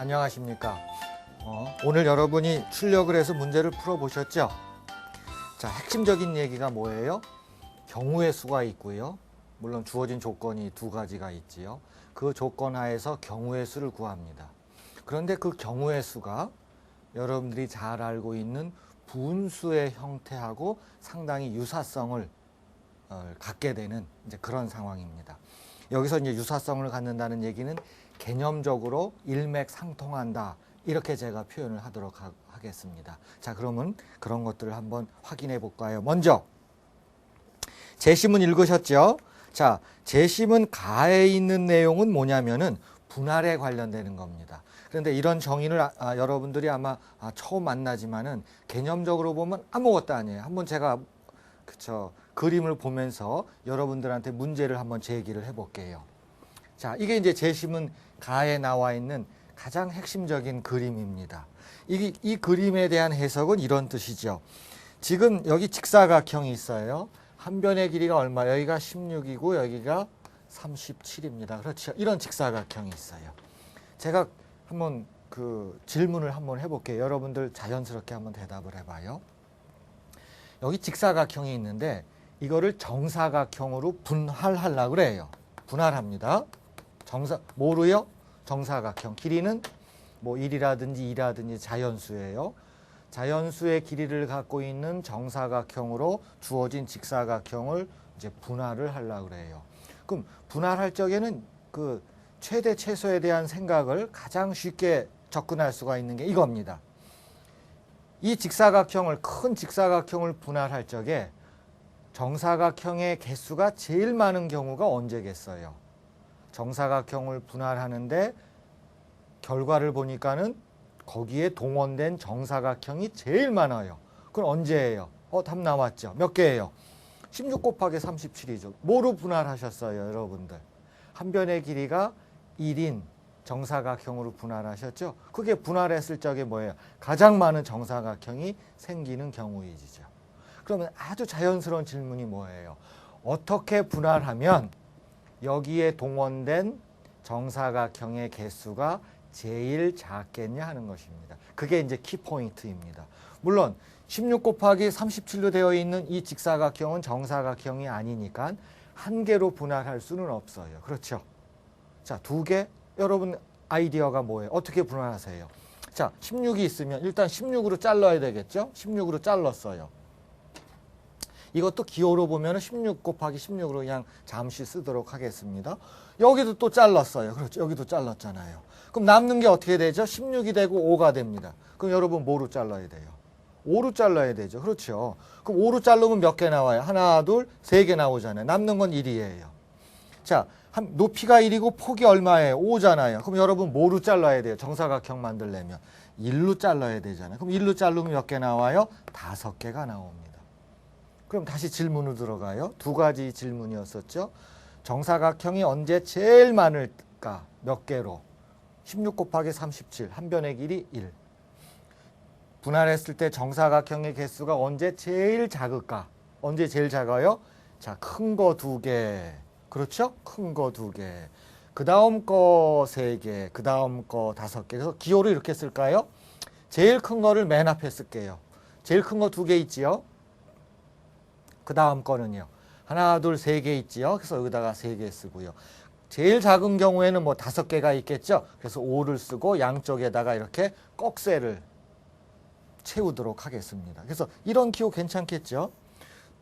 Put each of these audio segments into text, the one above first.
안녕하십니까. 오늘 여러분이 출력을 해서 문제를 풀어보셨죠? 자, 핵심적인 얘기가 뭐예요? 경우의 수가 있고요. 물론 주어진 조건이 두 가지가 있지요. 그 조건 하에서 경우의 수를 구합니다. 그런데 그 경우의 수가 여러분들이 잘 알고 있는 분수의 형태하고 상당히 유사성을 갖게 되는 이제 그런 상황입니다. 여기서 이제 유사성을 갖는다는 얘기는 개념적으로 일맥상통한다. 이렇게 제가 표현을 하도록 하겠습니다. 자, 그러면 그런 것들을 한번 확인해 볼까요? 먼저 제시문 읽으셨죠? 자, 제시문 가에 있는 내용은 뭐냐면은 분할에 관련되는 겁니다. 그런데 이런 정의를 여러분들이 아마 처음 만나지만은 개념적으로 보면 아무것도 아니에요. 한번 제가 그림을 보면서 여러분들한테 문제를 한번 제기를 해볼게요. 자, 이게 이제 제시문 가에 나와 있는 가장 핵심적인 그림입니다. 이 그림에 대한 해석은 이런 뜻이죠. 지금 여기 직사각형이 있어요. 한 변의 길이가 얼마? 여기가 16이고 여기가 37입니다. 그렇죠. 이런 직사각형이 있어요. 제가 한번 그 질문을 한번 해볼게요. 여러분들 자연스럽게 한번 대답을 해봐요. 여기 직사각형이 있는데 이거를 정사각형으로 분할하려고 그래요. 분할합니다. 뭐로요? 정사각형. 길이는 뭐 1이라든지 2라든지 자연수예요. 자연수의 길이를 갖고 있는 정사각형으로 주어진 직사각형을 이제 분할을 하려고 그래요. 그럼 분할할 적에는 그 최대 최소에 대한 생각을 가장 쉽게 접근할 수가 있는 게 이겁니다. 이 직사각형을 큰 직사각형을 분할할 적에 정사각형의 개수가 제일 많은 경우가 언제겠어요? 정사각형을 분할하는데 결과를 보니까는 거기에 동원된 정사각형이 제일 많아요. 그건 언제예요? 답 나왔죠. 몇 개예요? 16 곱하기 37이죠. 뭐로 분할하셨어요, 여러분들? 한 변의 길이가 1인 정사각형으로 분할하셨죠? 그게 분할했을 적에 뭐예요? 가장 많은 정사각형이 생기는 경우이죠. 그러면 아주 자연스러운 질문이 뭐예요? 어떻게 분할하면 여기에 동원된 정사각형의 개수가 제일 작겠냐 하는 것입니다. 그게 이제 키포인트입니다. 물론 16 곱하기 37로 되어 있는 이 직사각형은 정사각형이 아니니까 한 개로 분할할 수는 없어요. 그렇죠? 자, 두 개. 여러분 아이디어가 뭐예요? 어떻게 분할하세요? 자, 16이 있으면 일단 16으로 잘라야 되겠죠? 16으로 잘랐어요. 이것도 기호로 보면 16 곱하기 16으로 그냥 잠시 쓰도록 하겠습니다. 여기도 또 잘랐어요. 그렇죠. 여기도 잘랐잖아요. 그럼 남는 게 어떻게 되죠? 16이 되고 5가 됩니다. 그럼 여러분 뭐로 잘라야 돼요? 5로 잘라야 되죠. 그렇죠. 그럼 5로 자르면 몇 개 나와요? 하나, 둘, 세 개 나오잖아요. 남는 건 1이에요. 자, 높이가 1이고 폭이 얼마예요? 5잖아요. 그럼 여러분 뭐로 잘라야 돼요? 정사각형 만들려면 1로 잘라야 되잖아요. 그럼 1로 자르면 몇 개 나와요? 5개가 나옵니다. 그럼 다시 질문으로 들어가요. 두 가지 질문이었었죠. 정사각형이 언제 제일 많을까? 몇 개로? 16 곱하기 37, 한 변의 길이 1. 분할했을 때 정사각형의 개수가 언제 제일 작을까? 언제 제일 작아요? 자, 큰 거 2개. 그렇죠? 큰 거 2개. 그 다음 거 3개. 그 다음 거 5개. 그래서 기호를 이렇게 쓸까요? 제일 큰 거를 맨 앞에 쓸게요. 제일 큰 거 2개 있지요? 그 다음 거는요. 하나, 둘, 3개 있지요? 그래서 여기다가 3개 쓰고요. 제일 작은 경우에는 뭐 5개가 있겠죠? 그래서 5를 쓰고 양쪽에다가 이렇게 꺽쇠를 채우도록 하겠습니다. 그래서 이런 기호 괜찮겠죠?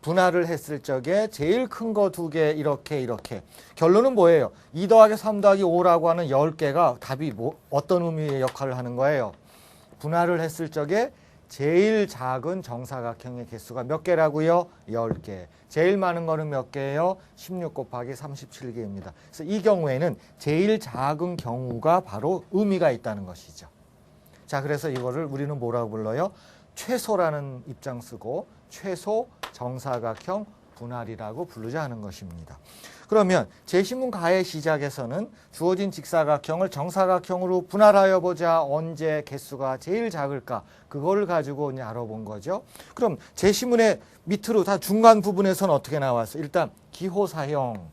분할을 했을 적에 제일 큰 거 2개 이렇게. 결론은 뭐예요? 2 더하기 3 더하기 5라고 하는 10개가 답이 어떤 의미의 역할을 하는 거예요? 분할을 했을 적에 제일 작은 정사각형의 개수가 몇 개라고요? 10개. 제일 많은 거는 몇 개예요? 16 곱하기 37개입니다. 그래서 이 경우에는 제일 작은 경우가 바로 의미가 있다는 것이죠. 자, 그래서 이거를 우리는 뭐라고 불러요? 최소라는 입장 쓰고 최소 정사각형 분할이라고 부르자 하는 것입니다. 그러면 제시문 가의 시작에서는 주어진 직사각형을 정사각형으로 분할하여 보자. 언제 개수가 제일 작을까? 그거를 가지고 이제 알아본 거죠. 그럼 제시문의 밑으로 다 중간 부분에서는 어떻게 나왔어요? 일단 기호 사형,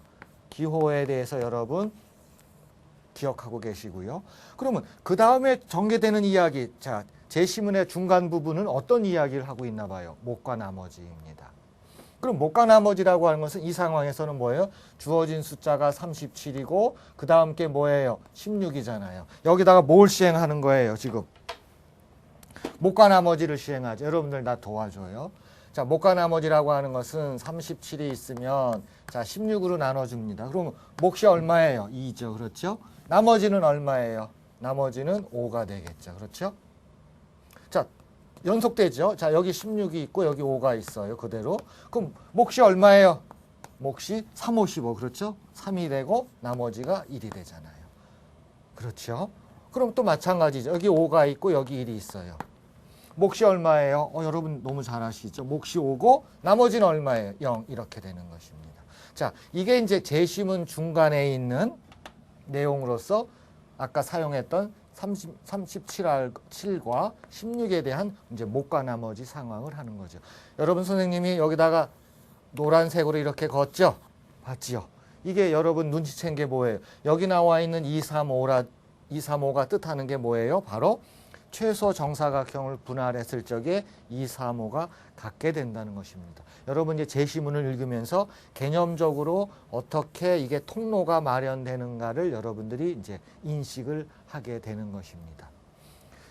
기호에 대해서 여러분 기억하고 계시고요. 그러면 그 다음에 전개되는 이야기, 자, 제시문의 중간 부분은 어떤 이야기를 하고 있나 봐요. 못과 나머지입니다. 그럼 못과 나머지라고 하는 것은 이 상황에서는 뭐예요? 주어진 숫자가 37이고 그 다음 게 뭐예요? 16이잖아요. 여기다가 뭘 시행하는 거예요, 지금? 못과 나머지를 시행하죠. 여러분들 나 도와줘요. 자, 못과 나머지라고 하는 것은 37이 있으면 자, 16으로 나눠줍니다. 그러면 몫이 얼마예요? 2죠. 그렇죠? 나머지는 얼마예요? 나머지는 5가 되겠죠. 그렇죠? 자, 연속되죠. 자, 여기 16이 있고 여기 5가 있어요. 그대로. 그럼 몫이 얼마예요? 몫이 3, 55. 그렇죠? 3이 되고 나머지가 1이 되잖아요. 그렇죠? 그럼 또 마찬가지죠. 여기 5가 있고 여기 1이 있어요. 몫이 얼마예요? 여러분 너무 잘 아시죠? 몫이 5고 나머지는 얼마예요? 0 이렇게 되는 것입니다. 자, 이게 이제 제시문 중간에 있는 내용으로서 아까 사용했던 37과 16에 대한 이제 못과 나머지 상황을 하는 거죠. 여러분 선생님이 여기다가 노란색으로 이렇게 걷죠? 봤지요? 이게 여러분 눈치챈 게 뭐예요? 여기 나와 있는 235가 뜻하는 게 뭐예요? 바로 최소 정사각형을 분할했을 적에 235가 갖게 된다는 것입니다. 여러분 이제 제시문을 읽으면서 개념적으로 어떻게 이게 통로가 마련되는가를 여러분들이 이제 인식을 하게 되는 것입니다.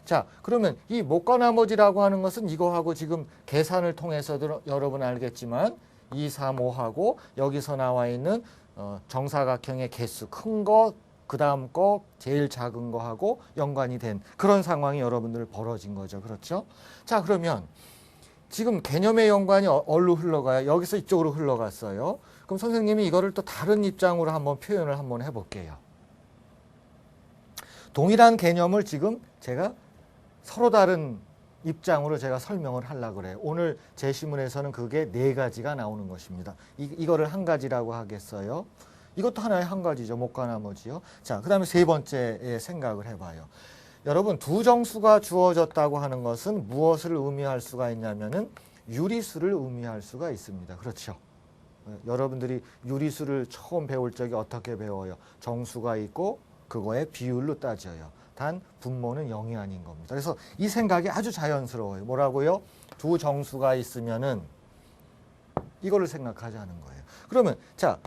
자, 그러면 이 못과 나머지라고 하는 것은 이거하고 지금 계산을 통해서도 여러분 알겠지만 235하고 여기서 나와 있는 정사각형의 개수 큰 거, 그 다음 거 제일 작은 거하고 연관이 된 그런 상황이 여러분들 벌어진 거죠. 그렇죠? 자, 그러면 지금 개념의 연관이 어디로 흘러가요? 여기서 이쪽으로 흘러갔어요. 그럼 선생님이 이거를 또 다른 입장으로 한번 표현을 한번 해볼게요. 동일한 개념을 지금 제가 서로 다른 입장으로 제가 설명을 하려고 그래요. 오늘 제시문에서는 그게 4가지가 나오는 것입니다. 이거를 한 가지라고 하겠어요. 이것도 하나의 한 가지죠. 못과 나머지요. 자, 그 다음에 세 번째의 생각을 해봐요. 여러분 두 정수가 주어졌다고 하는 것은 무엇을 의미할 수가 있냐면은 유리수를 의미할 수가 있습니다. 그렇죠? 여러분들이 유리수를 처음 배울 적에 어떻게 배워요? 정수가 있고 그거의 비율로 따져요. 단 분모는 0이 아닌 겁니다. 그래서 이 생각이 아주 자연스러워요. 뭐라고요? 두 정수가 있으면은 이거를 생각하자는 거예요. 그러면 자,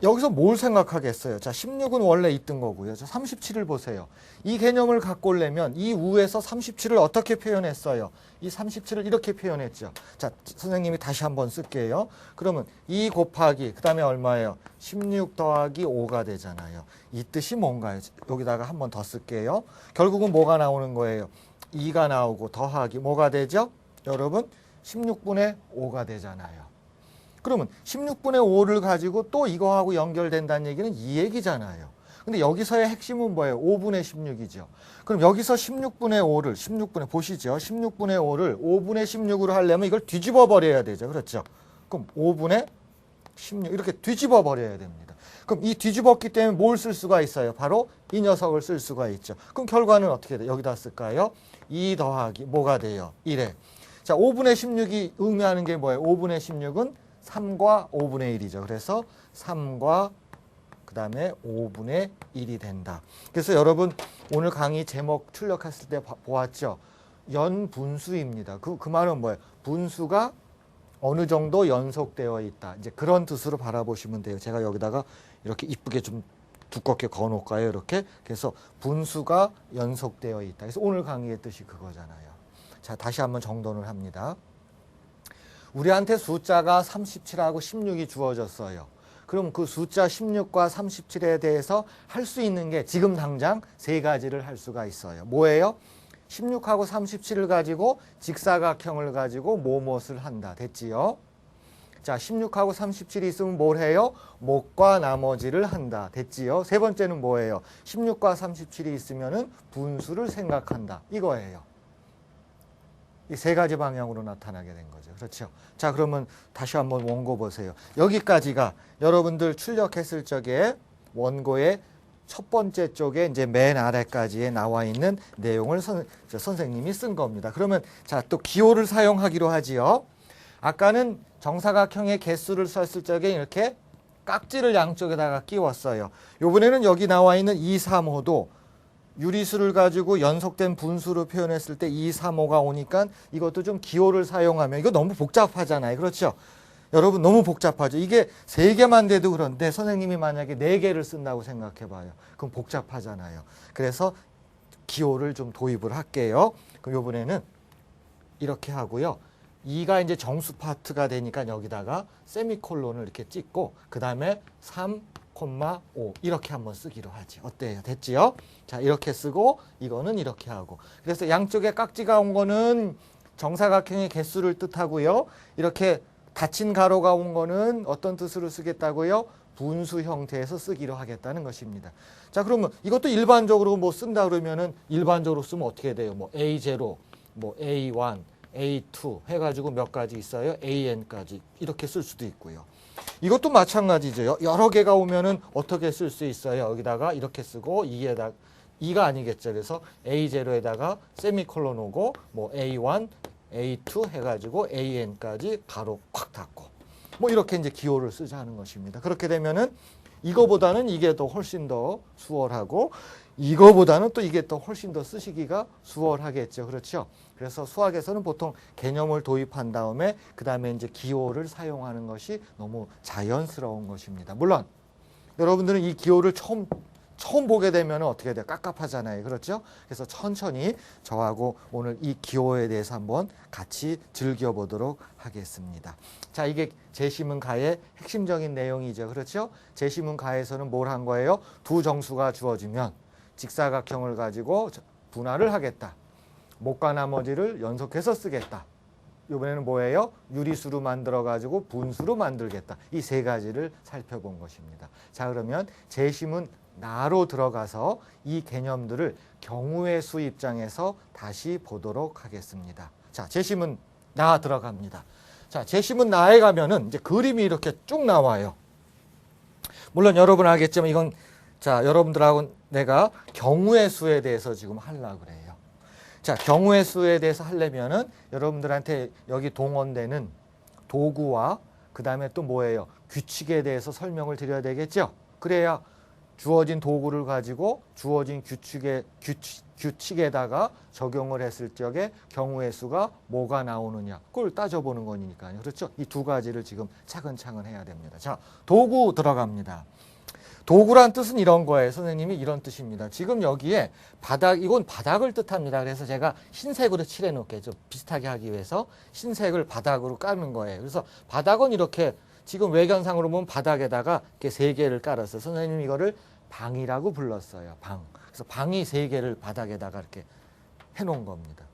여기서 뭘 생각하겠어요? 자, 16은 원래 있던 거고요. 자, 37을 보세요. 이 개념을 갖고 오려면 이 우에서 37을 어떻게 표현했어요? 이 37을 이렇게 표현했죠. 자, 선생님이 다시 한번 쓸게요. 그러면 2 곱하기 그 다음에 얼마예요? 16 더하기 5가 되잖아요. 이 뜻이 뭔가요? 여기다가 한번 더 쓸게요. 결국은 뭐가 나오는 거예요? 2가 나오고 더하기 뭐가 되죠? 여러분 16분의 5가 되잖아요. 그러면 16분의 5를 가지고 또 이거하고 연결된다는 얘기는 이 얘기잖아요. 근데 여기서의 핵심은 뭐예요? 5분의 16이죠. 그럼 여기서 16분의 5를 16분의 보시죠. 16분의 5를 5분의 16으로 하려면 이걸 뒤집어 버려야 되죠. 그렇죠? 그럼 5분의 16 이렇게 뒤집어 버려야 됩니다. 그럼 이 뒤집었기 때문에 뭘 쓸 수가 있어요? 바로 이 녀석을 쓸 수가 있죠. 그럼 결과는 어떻게 돼요? 여기다 쓸까요? 2 더하기 뭐가 돼요? 1에. 자, 5분의 16이 의미하는 게 뭐예요? 5분의 16은 3과 5분의 1이죠. 그래서 3과 그 다음에 5분의 1이 된다. 그래서 여러분 오늘 강의 제목 출력했을 때 보았죠? 연분수입니다. 그 말은 뭐예요? 분수가 어느 정도 연속되어 있다. 이제 그런 뜻으로 바라보시면 돼요. 제가 여기다가 이렇게 이쁘게 좀 두껍게 그어놓을까요? 이렇게. 그래서 분수가 연속되어 있다. 그래서 오늘 강의의 뜻이 그거잖아요. 자, 다시 한번 정돈을 합니다. 우리한테 숫자가 37하고 16이 주어졌어요. 그럼 그 숫자 16과 37에 대해서 할 수 있는 게 지금 당장 3가지를 할 수가 있어요. 뭐예요? 16하고 37을 가지고 직사각형을 가지고 무엇을 한다. 됐지요? 자, 16하고 37이 있으면 뭘 해요? 못과 나머지를 한다. 됐지요? 세 번째는 뭐예요? 16과 37이 있으면은 분수를 생각한다. 이거예요. 이 3가지 방향으로 나타나게 된 거죠. 그렇죠? 자, 그러면 다시 한번 원고 보세요. 여기까지가 여러분들 출력했을 적에 원고의 첫 번째 쪽에 이제 맨 아래까지에 나와 있는 내용을 선생님이 쓴 겁니다. 그러면 자, 또 기호를 사용하기로 하지요. 아까는 정사각형의 개수를 썼을 적에 이렇게 깍지를 양쪽에다가 끼웠어요. 요번에는 여기 나와 있는 2, 3호도 유리수를 가지고 연속된 분수로 표현했을 때 2, 3호가 오니까 이것도 좀 기호를 사용하면 이거 너무 복잡하잖아요. 그렇죠? 여러분 너무 복잡하죠. 이게 3개만 돼도 그런데 선생님이 만약에 4개를 쓴다고 생각해 봐요. 그럼 복잡하잖아요. 그래서 기호를 좀 도입을 할게요. 그럼 요번에는 이렇게 하고요. 2가 이제 정수 파트가 되니까 여기다가 세미콜론을 이렇게 찍고 그 다음에 3,5 이렇게 한번 쓰기로 하지. 어때요? 됐지요? 자, 이렇게 쓰고 이거는 이렇게 하고. 그래서 양쪽에 깍지가 온 거는 정사각형의 개수를 뜻하고요. 이렇게 닫힌 가로가 온 거는 어떤 뜻으로 쓰겠다고요? 분수 형태에서 쓰기로 하겠다는 것입니다. 자, 그러면 이것도 일반적으로 뭐 쓴다 그러면은 일반적으로 쓰면 어떻게 돼요? 뭐 A0, 뭐 A1, A2 해가지고 몇 가지 있어요? AN까지 이렇게 쓸 수도 있고요. 이것도 마찬가지죠. 여러 개가 오면은 어떻게 쓸 수 있어요? 여기다가 이렇게 쓰고 2가 아니겠죠. 그래서 A0에다가 세미콜론 오고 뭐 A1, A2 해가지고 AN까지 가로 콱 닫고 뭐 이렇게 이제 기호를 쓰자는 것입니다. 그렇게 되면은 이거보다는 이게 더 훨씬 더 수월하고 이거보다는 또 이게 또 훨씬 더 쓰시기가 수월하겠죠. 그렇죠? 그래서 수학에서는 보통 개념을 도입한 다음에 그 다음에 이제 기호를 사용하는 것이 너무 자연스러운 것입니다. 물론 여러분들은 이 기호를 처음 보게 되면 어떻게 돼요? 깝깝하잖아요. 그렇죠? 그래서 천천히 저하고 오늘 이 기호에 대해서 한번 같이 즐겨보도록 하겠습니다. 자, 이게 제시문가의 핵심적인 내용이죠. 그렇죠? 제시문가에서는 뭘 한 거예요? 두 정수가 주어지면 직사각형을 가지고 분할을 하겠다. 못과 나머지를 연속해서 쓰겠다. 이번에는 뭐예요? 유리수로 만들어가지고 분수로 만들겠다. 이 3가지를 살펴본 것입니다. 자, 그러면 제시문 나로 들어가서 이 개념들을 경우의 수 입장에서 다시 보도록 하겠습니다. 자, 제시문 나 들어갑니다. 자, 제시문 나에 가면은 이제 그림이 이렇게 쭉 나와요. 물론 여러분 알겠지만 이건 자, 여러분들하고 내가 경우의 수에 대해서 지금 하려고 그래요. 자, 경우의 수에 대해서 하려면은 여러분들한테 여기 동원되는 도구와 그 다음에 또 뭐예요? 규칙에 대해서 설명을 드려야 되겠죠? 그래야 주어진 도구를 가지고 주어진 규칙에다가 적용을 했을 적에 경우의 수가 뭐가 나오느냐 그걸 따져보는 거니까요. 그렇죠? 이 2가지를 지금 차근차근 해야 됩니다. 자, 도구 들어갑니다. 도구란 뜻은 이런 거예요. 선생님이 이런 뜻입니다. 지금 여기에 바닥, 이건 바닥을 뜻합니다. 그래서 제가 흰색으로 칠해 놓을게요. 좀 비슷하게 하기 위해서 흰색을 바닥으로 까는 거예요. 그래서 바닥은 이렇게 지금 외견상으로 보면 바닥에다가 이렇게 3개를 깔았어요. 선생님이 이거를 방이라고 불렀어요. 방. 그래서 방이 3개를 바닥에다가 이렇게 해놓은 겁니다.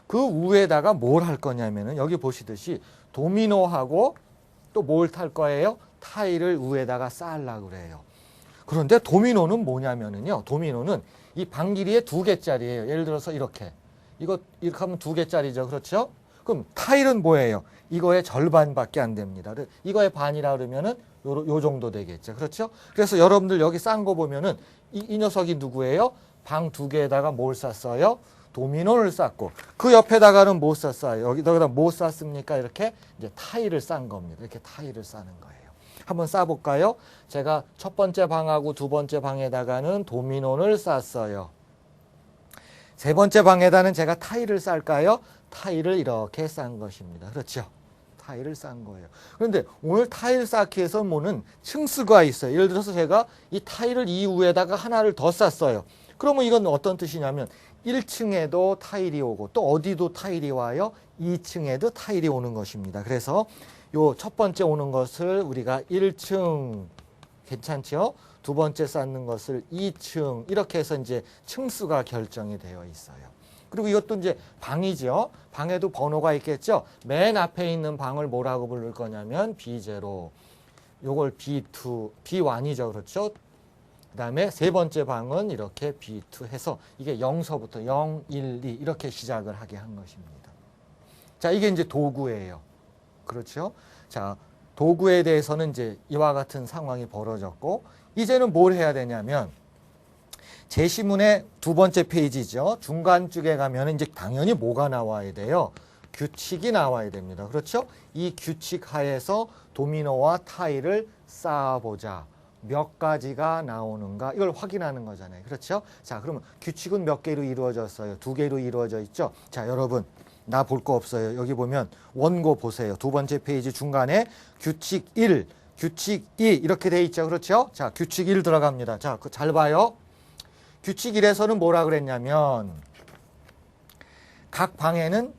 그 위에다가 뭘 할 거냐면은 여기 보시듯이 도미노하고 또 뭘 탈 거예요? 타일을 위에다가 쌓으려고 그래요. 그런데 도미노는 뭐냐면은요. 도미노는 이 방 길이의 2개짜리예요. 예를 들어서 이렇게. 이렇게 하면 2개짜리죠. 그렇죠? 그럼 타일은 뭐예요? 이거의 절반밖에 안 됩니다. 이거의 반이라 그러면은 요 정도 되겠죠. 그렇죠? 그래서 여러분들 여기 싼 거 보면은 이 녀석이 누구예요? 방 2개에다가 뭘 쌌어요? 도미노를 쌌고 그 옆에다가는 뭐 쌌어요? 여기다가 뭐 쌌습니까? 이렇게 이제 타일을 싼 겁니다. 이렇게 타일을 싸는 거예요. 한번 싸볼까요? 제가 첫 번째 방하고 두 번째 방에다가는 도미노를 쌌어요. 세 번째 방에다는 제가 타일을 쌀까요? 타일을 이렇게 싼 것입니다. 그렇죠? 타일을 싼 거예요. 그런데 오늘 타일 쌓기 위해서 뭐는 층수가 있어요. 예를 들어서 제가 이 타일을 이 위에다가 하나를 더 쌌어요. 그러면 이건 어떤 뜻이냐면 1층에도 타일이 오고 또 어디도 타일이 와요? 2층에도 타일이 오는 것입니다. 그래서 요 첫 번째 오는 것을 우리가 1층 괜찮죠? 두 번째 쌓는 것을 2층 이렇게 해서 이제 층수가 결정이 되어 있어요. 그리고 이것도 이제 방이죠. 방에도 번호가 있겠죠. 맨 앞에 있는 방을 뭐라고 부를 거냐면 B0. 요걸 B2, B1이죠. 그렇죠? 그 다음에 세 번째 방은 이렇게 B2 해서 이게 0서부터 0, 1, 2 이렇게 시작을 하게 한 것입니다. 자, 이게 이제 도구예요. 그렇죠? 자, 도구에 대해서는 이제 이와 같은 상황이 벌어졌고 이제는 뭘 해야 되냐면 제시문의 2번째 페이지죠. 중간쪽에 가면 이제 당연히 뭐가 나와야 돼요? 규칙이 나와야 됩니다. 그렇죠? 이 규칙 하에서 도미노와 타일을 쌓아보자. 몇 가지가 나오는가 이걸 확인하는 거잖아요. 그렇죠? 자, 그러면 규칙은 몇 개로 이루어졌어요? 2개로 이루어져 있죠? 자, 여러분 나 볼 거 없어요. 여기 보면 원고 보세요. 두 번째 페이지 중간에 규칙 1, 규칙 2 이렇게 돼 있죠. 그렇죠? 자, 규칙 1 들어갑니다. 자, 잘 봐요. 규칙 1에서는 뭐라 그랬냐면 각 방에는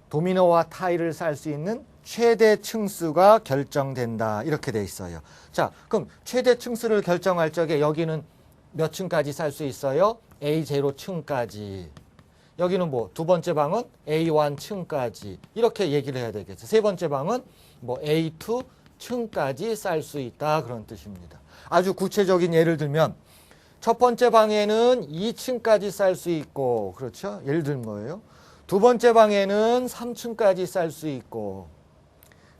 도미노와 타일을 쌓을 수 있는 최대 층수가 결정된다. 이렇게 돼 있어요. 자, 그럼 최대 층수를 결정할 적에 여기는 몇 층까지 쌓을 수 있어요? A0층까지. 여기는 뭐 두 번째 방은 A1층까지. 이렇게 얘기를 해야 되겠죠. 세 번째 방은 뭐 A2층까지 쌓을 수 있다. 그런 뜻입니다. 아주 구체적인 예를 들면 첫 번째 방에는 2층까지 쌓을 수 있고, 그렇죠? 예를 들면 뭐예요? 두 번째 방에는 3층까지 쌓을 수 있고,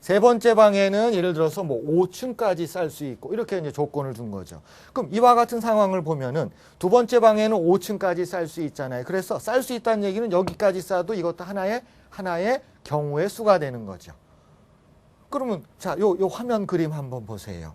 세 번째 방에는 예를 들어서 뭐 5층까지 쌓을 수 있고, 이렇게 이제 조건을 준 거죠. 그럼 이와 같은 상황을 보면은 두 번째 방에는 5층까지 쌓을 수 있잖아요. 그래서 쌓을 수 있다는 얘기는 여기까지 쌓아도 이것도 하나의 경우의 수가 되는 거죠. 그러면 자, 요 화면 그림 한번 보세요.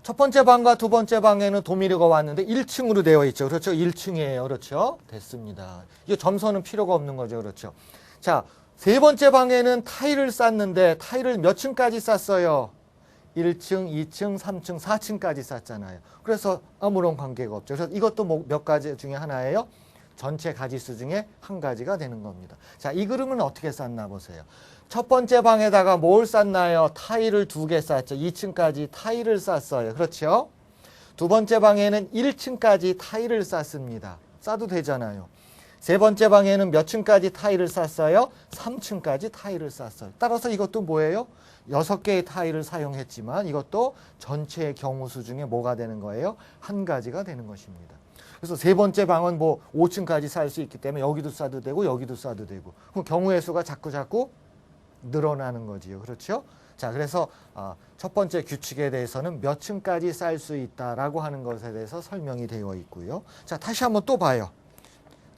첫 번째 방과 두 번째 방에는 도미노가 왔는데 1층으로 되어 있죠. 그렇죠? 1층이에요. 그렇죠? 됐습니다. 이 점선은 필요가 없는 거죠. 그렇죠? 자, 세 번째 방에는 타일을 쌓는데 타일을 몇 층까지 쌓았어요? 1층, 2층, 3층, 4층까지 쌓잖아요. 그래서 아무런 관계가 없죠. 그래서 이것도 뭐 몇 가지 중에 하나예요. 전체 가지수 중에 한 가지가 되는 겁니다. 자, 이 그림은 어떻게 쌓나 보세요. 첫 번째 방에다가 뭘 쌓나요? 타일을 2개 쌓죠. 2층까지 타일을 쌓았어요. 그렇죠? 두 번째 방에는 1층까지 타일을 쌓습니다. 쌓도 되잖아요. 세 번째 방에는 몇 층까지 타일을 쌓았어요? 3층까지 타일을 쌓았어요. 따라서 이것도 뭐예요? 6개의 타일을 사용했지만 이것도 전체의 경우 수 중에 뭐가 되는 거예요? 한 가지가 되는 것입니다. 그래서 세 번째 방은 뭐 5층까지 쌓을 수 있기 때문에 여기도 쌓아도 되고 여기도 쌓아도 되고, 그럼 경우의 수가 자꾸 늘어나는 거지요. 그렇죠? 자, 그래서 첫 번째 규칙에 대해서는 몇 층까지 쌓을 수 있다라고 하는 것에 대해서 설명이 되어 있고요. 자, 다시 한번 또 봐요.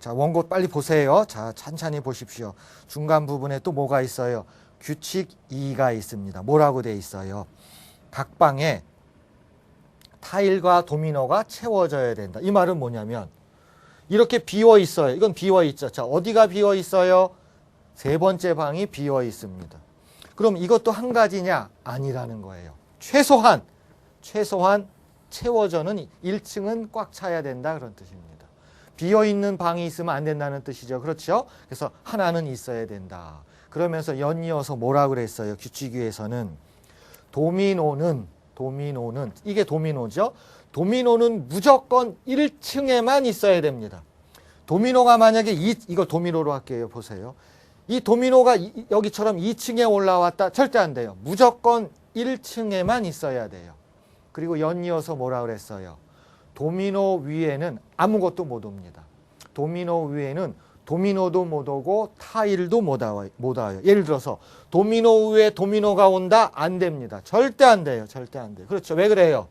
자, 원고 빨리 보세요. 자, 찬찬히 보십시오. 중간 부분에 또 뭐가 있어요? 규칙 2가 있습니다. 뭐라고 돼 있어요? 각 방에 타일과 도미노가 채워져야 된다. 이 말은 뭐냐면 이렇게 비어 있어요. 이건 비어 있죠. 자, 어디가 비어 있어요? 세 번째 방이 비어 있습니다. 그럼 이것도 한 가지냐? 아니라는 거예요. 최소한 채워져는 1층은 꽉 차야 된다. 그런 뜻입니다. 비어있는 방이 있으면 안 된다는 뜻이죠. 그렇죠? 그래서 하나는 있어야 된다. 그러면서 연이어서 뭐라 그랬어요? 규칙위에서는 도미노는 이게 도미노죠. 도미노는 무조건 1층에만 있어야 됩니다. 도미노가 만약에 이거 도미노로 할게요. 보세요. 이 도미노가 여기처럼 2층에 올라왔다. 절대 안 돼요. 무조건 1층에만 있어야 돼요. 그리고 연이어서 뭐라 그랬어요? 도미노 위에는 아무것도 못 옵니다. 도미노 위에는 도미노도 못 오고 타일도 못 와요. 예를 들어서 도미노 위에 도미노가 온다? 안 됩니다. 절대 안 돼요. 절대 안 돼요. 그렇죠. 왜 그래요?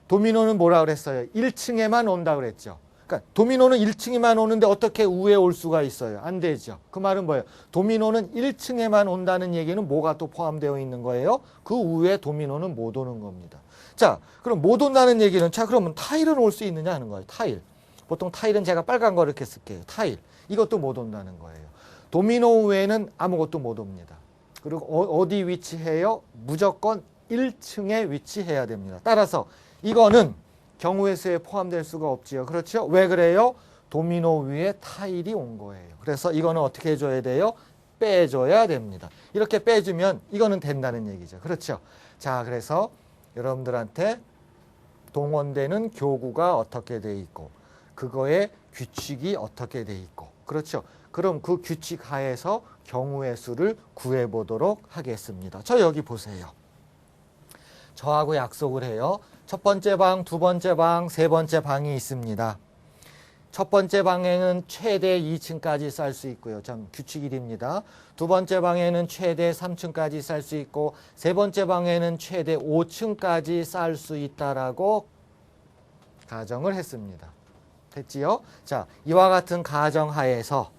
도미노는 뭐라 그랬어요? 1층에만 온다 그랬죠. 그러니까 도미노는 1층에만 오는데 어떻게 위에 올 수가 있어요? 안 되죠. 그 말은 뭐예요? 도미노는 1층에만 온다는 얘기는 뭐가 또 포함되어 있는 거예요? 그 위에 도미노는 못 오는 겁니다. 자, 그럼 못 온다는 얘기는, 자, 그러면 타일은 올 수 있느냐 하는 거예요. 타일. 보통 타일은 제가 빨간 거 이렇게 쓸게요. 타일. 이것도 못 온다는 거예요. 도미노 외에는 아무것도 못 옵니다. 그리고 어디 위치해요? 무조건 1층에 위치해야 됩니다. 따라서 이거는 경우의 수에 포함될 수가 없지요. 그렇죠? 왜 그래요? 도미노 위에 타일이 온 거예요. 그래서 이거는 어떻게 해줘야 돼요? 빼줘야 됩니다. 이렇게 빼주면 이거는 된다는 얘기죠. 그렇죠? 자, 그래서 여러분들한테 동원되는 교구가 어떻게 돼 있고 그거의 규칙이 어떻게 돼 있고, 그렇죠? 그럼 그 규칙 하에서 경우의 수를 구해보도록 하겠습니다. 저 여기 보세요. 저하고 약속을 해요. 첫 번째 방, 두 번째 방, 세 번째 방이 있습니다. 첫 번째 방에는 최대 2층까지 쌀 수 있고요. 참 규칙 1입니다. 두 번째 방에는 최대 3층까지 쌀 수 있고, 세 번째 방에는 최대 5층까지 쌀 수 있다라고 가정을 했습니다. 됐지요? 자, 이와 같은 가정 하에서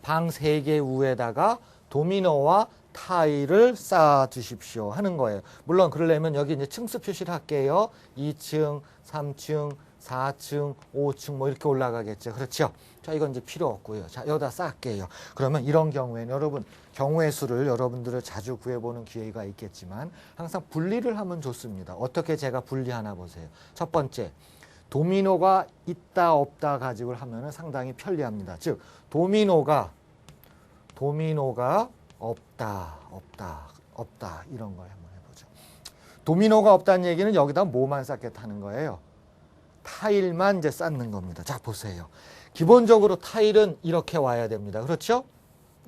방 3개 위에다가 도미노와 타일을 쌓아 두십시오 하는 거예요. 물론 그러려면 여기 이제 층수 표시를 할게요. 2층, 3층, 4층, 5층 뭐 이렇게 올라가겠죠. 그렇죠? 자, 이건 이제 필요 없고요. 자, 여기다 쌓을게요. 그러면 이런 경우에는 여러분 경우의 수를 여러분들을 자주 구해보는 기회가 있겠지만 항상 분리를 하면 좋습니다. 어떻게 제가 분리하나 보세요. 첫 번째, 도미노가 있다 없다 가지고 하면은 상당히 편리합니다. 즉 도미노가 없다 이런 걸 한번 해보죠. 도미노가 없다는 얘기는 여기다 뭐만 쌓겠다는 거예요? 타일만 이제 쌓는 겁니다. 자, 보세요. 기본적으로 타일은 이렇게 와야 됩니다. 그렇죠?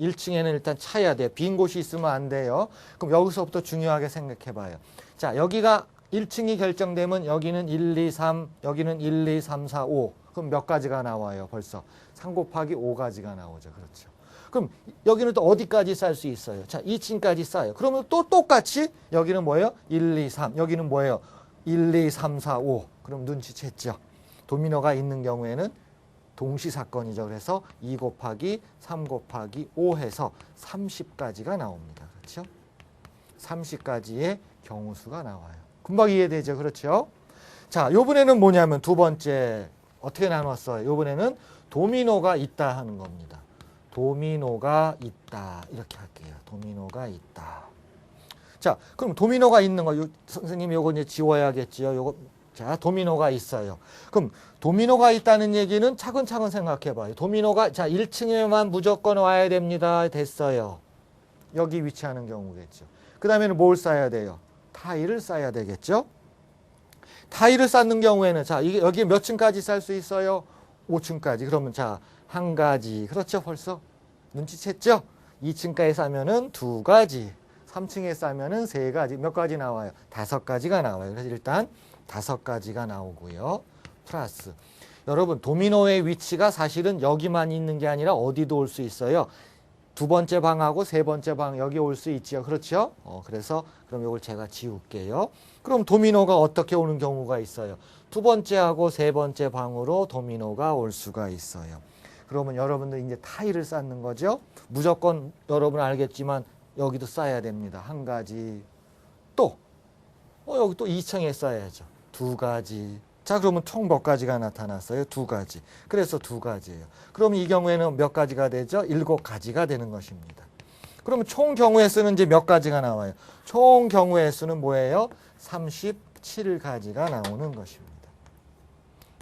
1층에는 일단 차야 돼요. 빈 곳이 있으면 안 돼요. 그럼 여기서부터 중요하게 생각해 봐요. 자, 여기가 1층이 결정되면 여기는 1, 2, 3, 여기는 1, 2, 3, 4, 5. 그럼 몇 가지가 나와요? 벌써 3 곱하기 5가지가 나오죠. 그렇죠? 그럼 여기는 또 어디까지 쌓을 수 있어요? 자, 2층까지 쌓아요. 그러면 또 똑같이 여기는 뭐예요? 1, 2, 3. 여기는 뭐예요? 1, 2, 3, 4, 5. 그럼 눈치챘죠? 도미노가 있는 경우에는 동시사건이죠. 그래서 2 곱하기 3 곱하기 5 해서 30까지가 나옵니다. 그렇죠? 30까지의 경우수가 나와요. 금방 이해되죠? 그렇죠? 자, 요번에는 뭐냐면 두 번째 어떻게 나눴어요? 요번에는 도미노가 있다 하는 겁니다. 도미노가 있다. 이렇게 할게요. 도미노가 있다. 자, 그럼 도미노가 있는 거, 선생님이 요거 이제 지워야겠지요. 요거, 자, 도미노가 있어요. 그럼 도미노가 있다는 얘기는 차근차근 생각해 봐요. 도미노가, 자, 1층에만 무조건 와야 됩니다. 됐어요. 여기 위치하는 경우겠죠. 그 다음에는 뭘 쌓아야 돼요? 타일을 쌓아야 되겠죠. 타일을 쌓는 경우에는, 자, 이게 여기에 몇 층까지 쌓을 수 있어요? 5층까지. 그러면 자, 한 가지. 그렇죠, 벌써? 눈치챘죠? 2층까지 쌓으면은 2가지. 3층에 쌓으면은 3가지. 몇 가지 나와요? 5가지가 나와요. 그래서 일단 5가지가 나오고요. 플러스. 여러분, 도미노의 위치가 사실은 여기만 있는 게 아니라 어디도 올 수 있어요. 두 번째 방하고 세 번째 방 여기 올 수 있죠. 그렇죠? 그래서 그럼 이걸 제가 지울게요. 그럼 도미노가 어떻게 오는 경우가 있어요? 두 번째하고 세 번째 방으로 도미노가 올 수가 있어요. 그러면 여러분들 이제 타일을 쌓는 거죠. 무조건 여러분 알겠지만 여기도 쌓아야 됩니다. 한 가지. 또 여기 또 2층에 쌓아야죠. 2가지. 자, 그러면 총 몇 가지가 나타났어요? 2가지. 그래서 2가지예요. 그럼 이 경우에는 몇 가지가 되죠? 7가지가 되는 것입니다. 그러면 총 경우의 수는 이제 몇 가지가 나와요? 총 경우의 수는 뭐예요? 37가지가 나오는 것입니다.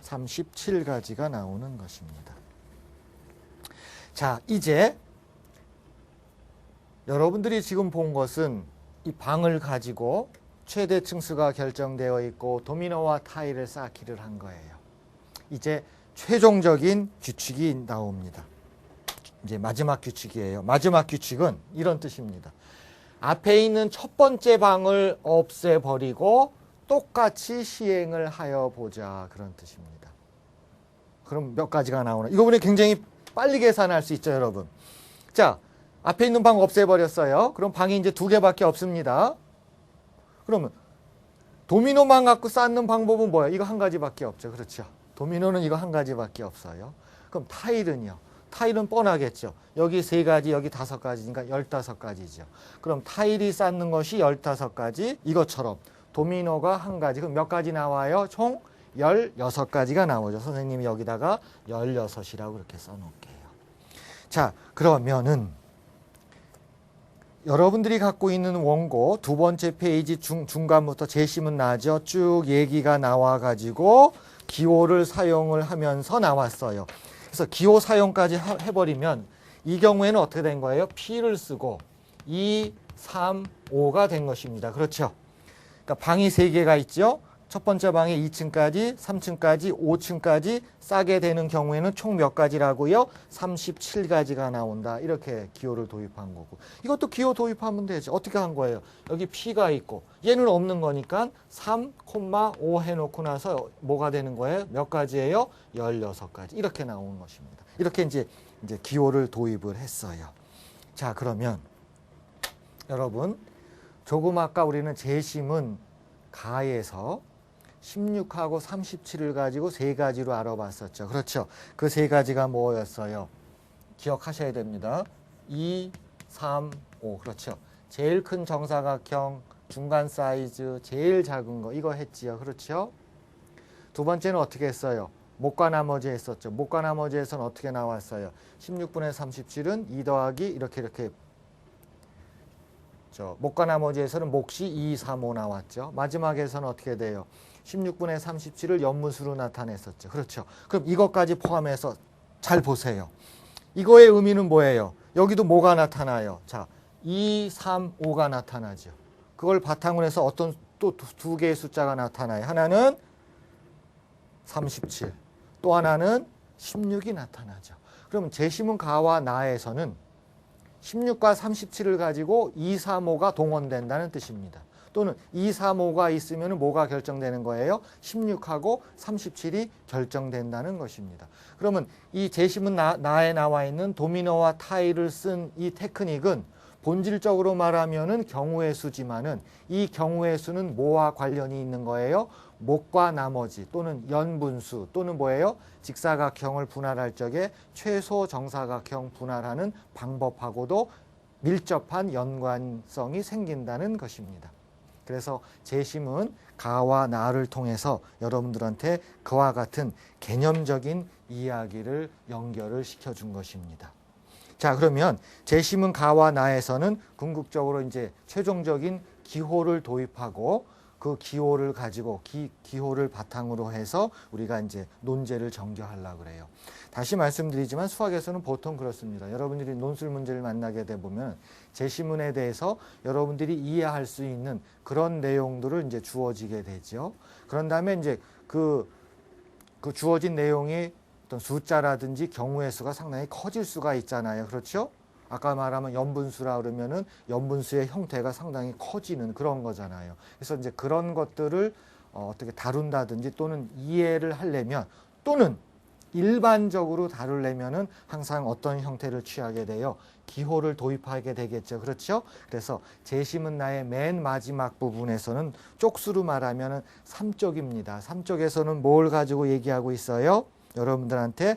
37가지가 나오는 것입니다. 자, 이제 여러분들이 지금 본 것은 이 방을 가지고 최대 층수가 결정되어 있고 도미노와 타일을 쌓기를 한 거예요. 이제 최종적인 규칙이 나옵니다. 이제 마지막 규칙이에요. 마지막 규칙은 이런 뜻입니다. 앞에 있는 첫 번째 방을 없애버리고 똑같이 시행을 하여 보자. 그런 뜻입니다. 그럼 몇 가지가 나오나? 이거보다 굉장히 빨리 계산할 수 있죠, 여러분. 자, 앞에 있는 방 없애버렸어요. 그럼 방이 이제 2개밖에 없습니다. 그러면 도미노만 갖고 쌓는 방법은 뭐예요? 이거 한 가지밖에 없죠. 그렇죠? 도미노는 이거 한 가지밖에 없어요. 그럼 타일은요? 타일은 뻔하겠죠. 여기 3가지, 여기 5가지니까 15가지죠. 그럼 타일이 쌓는 것이 15가지, 이것처럼 도미노가 한 가지. 그럼 몇 가지 나와요? 총 16가지가 나오죠. 선생님이 여기다가 16이라고 그렇게 써놓을게요. 자, 그러면은 여러분들이 갖고 있는 원고 두 번째 페이지 중간부터 재심은 나죠. 쭉 얘기가 나와가지고 기호를 사용을 하면서 나왔어요. 그래서 기호 사용까지 해버리면 이 경우에는 어떻게 된 거예요? P를 쓰고 2, 3, 5가 된 것입니다. 그렇죠? 그러니까 방이 3개가 있죠. 첫 번째 방에 2층까지, 3층까지, 5층까지 싸게 되는 경우에는 총 몇 가지라고요? 37가지가 나온다. 이렇게 기호를 도입한 거고. 이것도 기호 도입하면 되죠. 어떻게 한 거예요? 여기 P가 있고 얘는 없는 거니까 3,5 해놓고 나서 뭐가 되는 거예요? 몇 가지예요? 16가지. 이렇게 나오는 것입니다. 이렇게 이제 기호를 도입을 했어요. 자, 그러면 여러분 조금 아까 우리는 재심은 가에서 16하고 37을 가지고 3가지로 알아봤었죠. 그렇죠. 그 3가지가 뭐였어요? 기억하셔야 됩니다. 2, 3, 5. 그렇죠. 제일 큰 정사각형, 중간 사이즈, 제일 작은 거 이거 했지요. 그렇죠? 두 번째는 어떻게 했어요? 못과 나머지 했었죠. 못과 나머지에서는 어떻게 나왔어요? 16분의 37은 2 더하기 이렇게 못과 나머지에서는 몫이 2, 3, 5 나왔죠. 마지막에서는 어떻게 돼요? 16분의 37을 연분수로 나타냈었죠. 그렇죠. 그럼 이것까지 포함해서 잘 보세요. 이거의 의미는 뭐예요? 여기도 뭐가 나타나요? 자, 2, 3, 5가 나타나죠. 그걸 바탕으로 해서 어떤 또 두 개의 숫자가 나타나요. 하나는 37, 또 하나는 16이 나타나죠. 그럼 제시문 가와 나에서는 16과 37을 가지고 2, 3, 5가 동원된다는 뜻입니다. 또는 2, 3, 5가 있으면 뭐가 결정되는 거예요? 16하고 37이 결정된다는 것입니다. 그러면 이 제시문 나에 나와 있는 도미노와 타일을 쓴 이 테크닉은 본질적으로 말하면은 경우의 수지만은 이 경우의 수는 뭐와 관련이 있는 거예요? 못과 나머지 또는 연분수 또는 뭐예요? 직사각형을 분할할 적에 최소 정사각형 분할하는 방법하고도 밀접한 연관성이 생긴다는 것입니다. 그래서 제심은 가와 나를 통해서 여러분들한테 그와 같은 개념적인 이야기를 연결을 시켜준 것입니다. 자, 그러면 제심은 가와 나에서는 궁극적으로 이제 최종적인 기호를 도입하고 그 기호를 가지고 기호를 바탕으로 해서 우리가 이제 논제를 전개하려고 그래요. 다시 말씀드리지만 수학에서는 보통 그렇습니다. 여러분들이 논술 문제를 만나게 돼 보면 제시문에 대해서 여러분들이 이해할 수 있는 그런 내용들을 이제 주어지게 되죠. 그런 다음에 이제 그 주어진 내용이 어떤 숫자라든지 경우의 수가 상당히 커질 수가 있잖아요. 그렇죠? 아까 말하면 연분수라 그러면은 연분수의 형태가 상당히 커지는 그런 거잖아요. 그래서 이제 그런 것들을 어떻게 다룬다든지 또는 이해를 하려면 또는 일반적으로 다루려면은 항상 어떤 형태를 취하게 돼요? 기호를 도입하게 되겠죠. 그렇죠? 그래서 제심은 나의 맨 마지막 부분에서는 쪽수로 말하면은 3쪽입니다. 3쪽에서는 뭘 가지고 얘기하고 있어요? 여러분들한테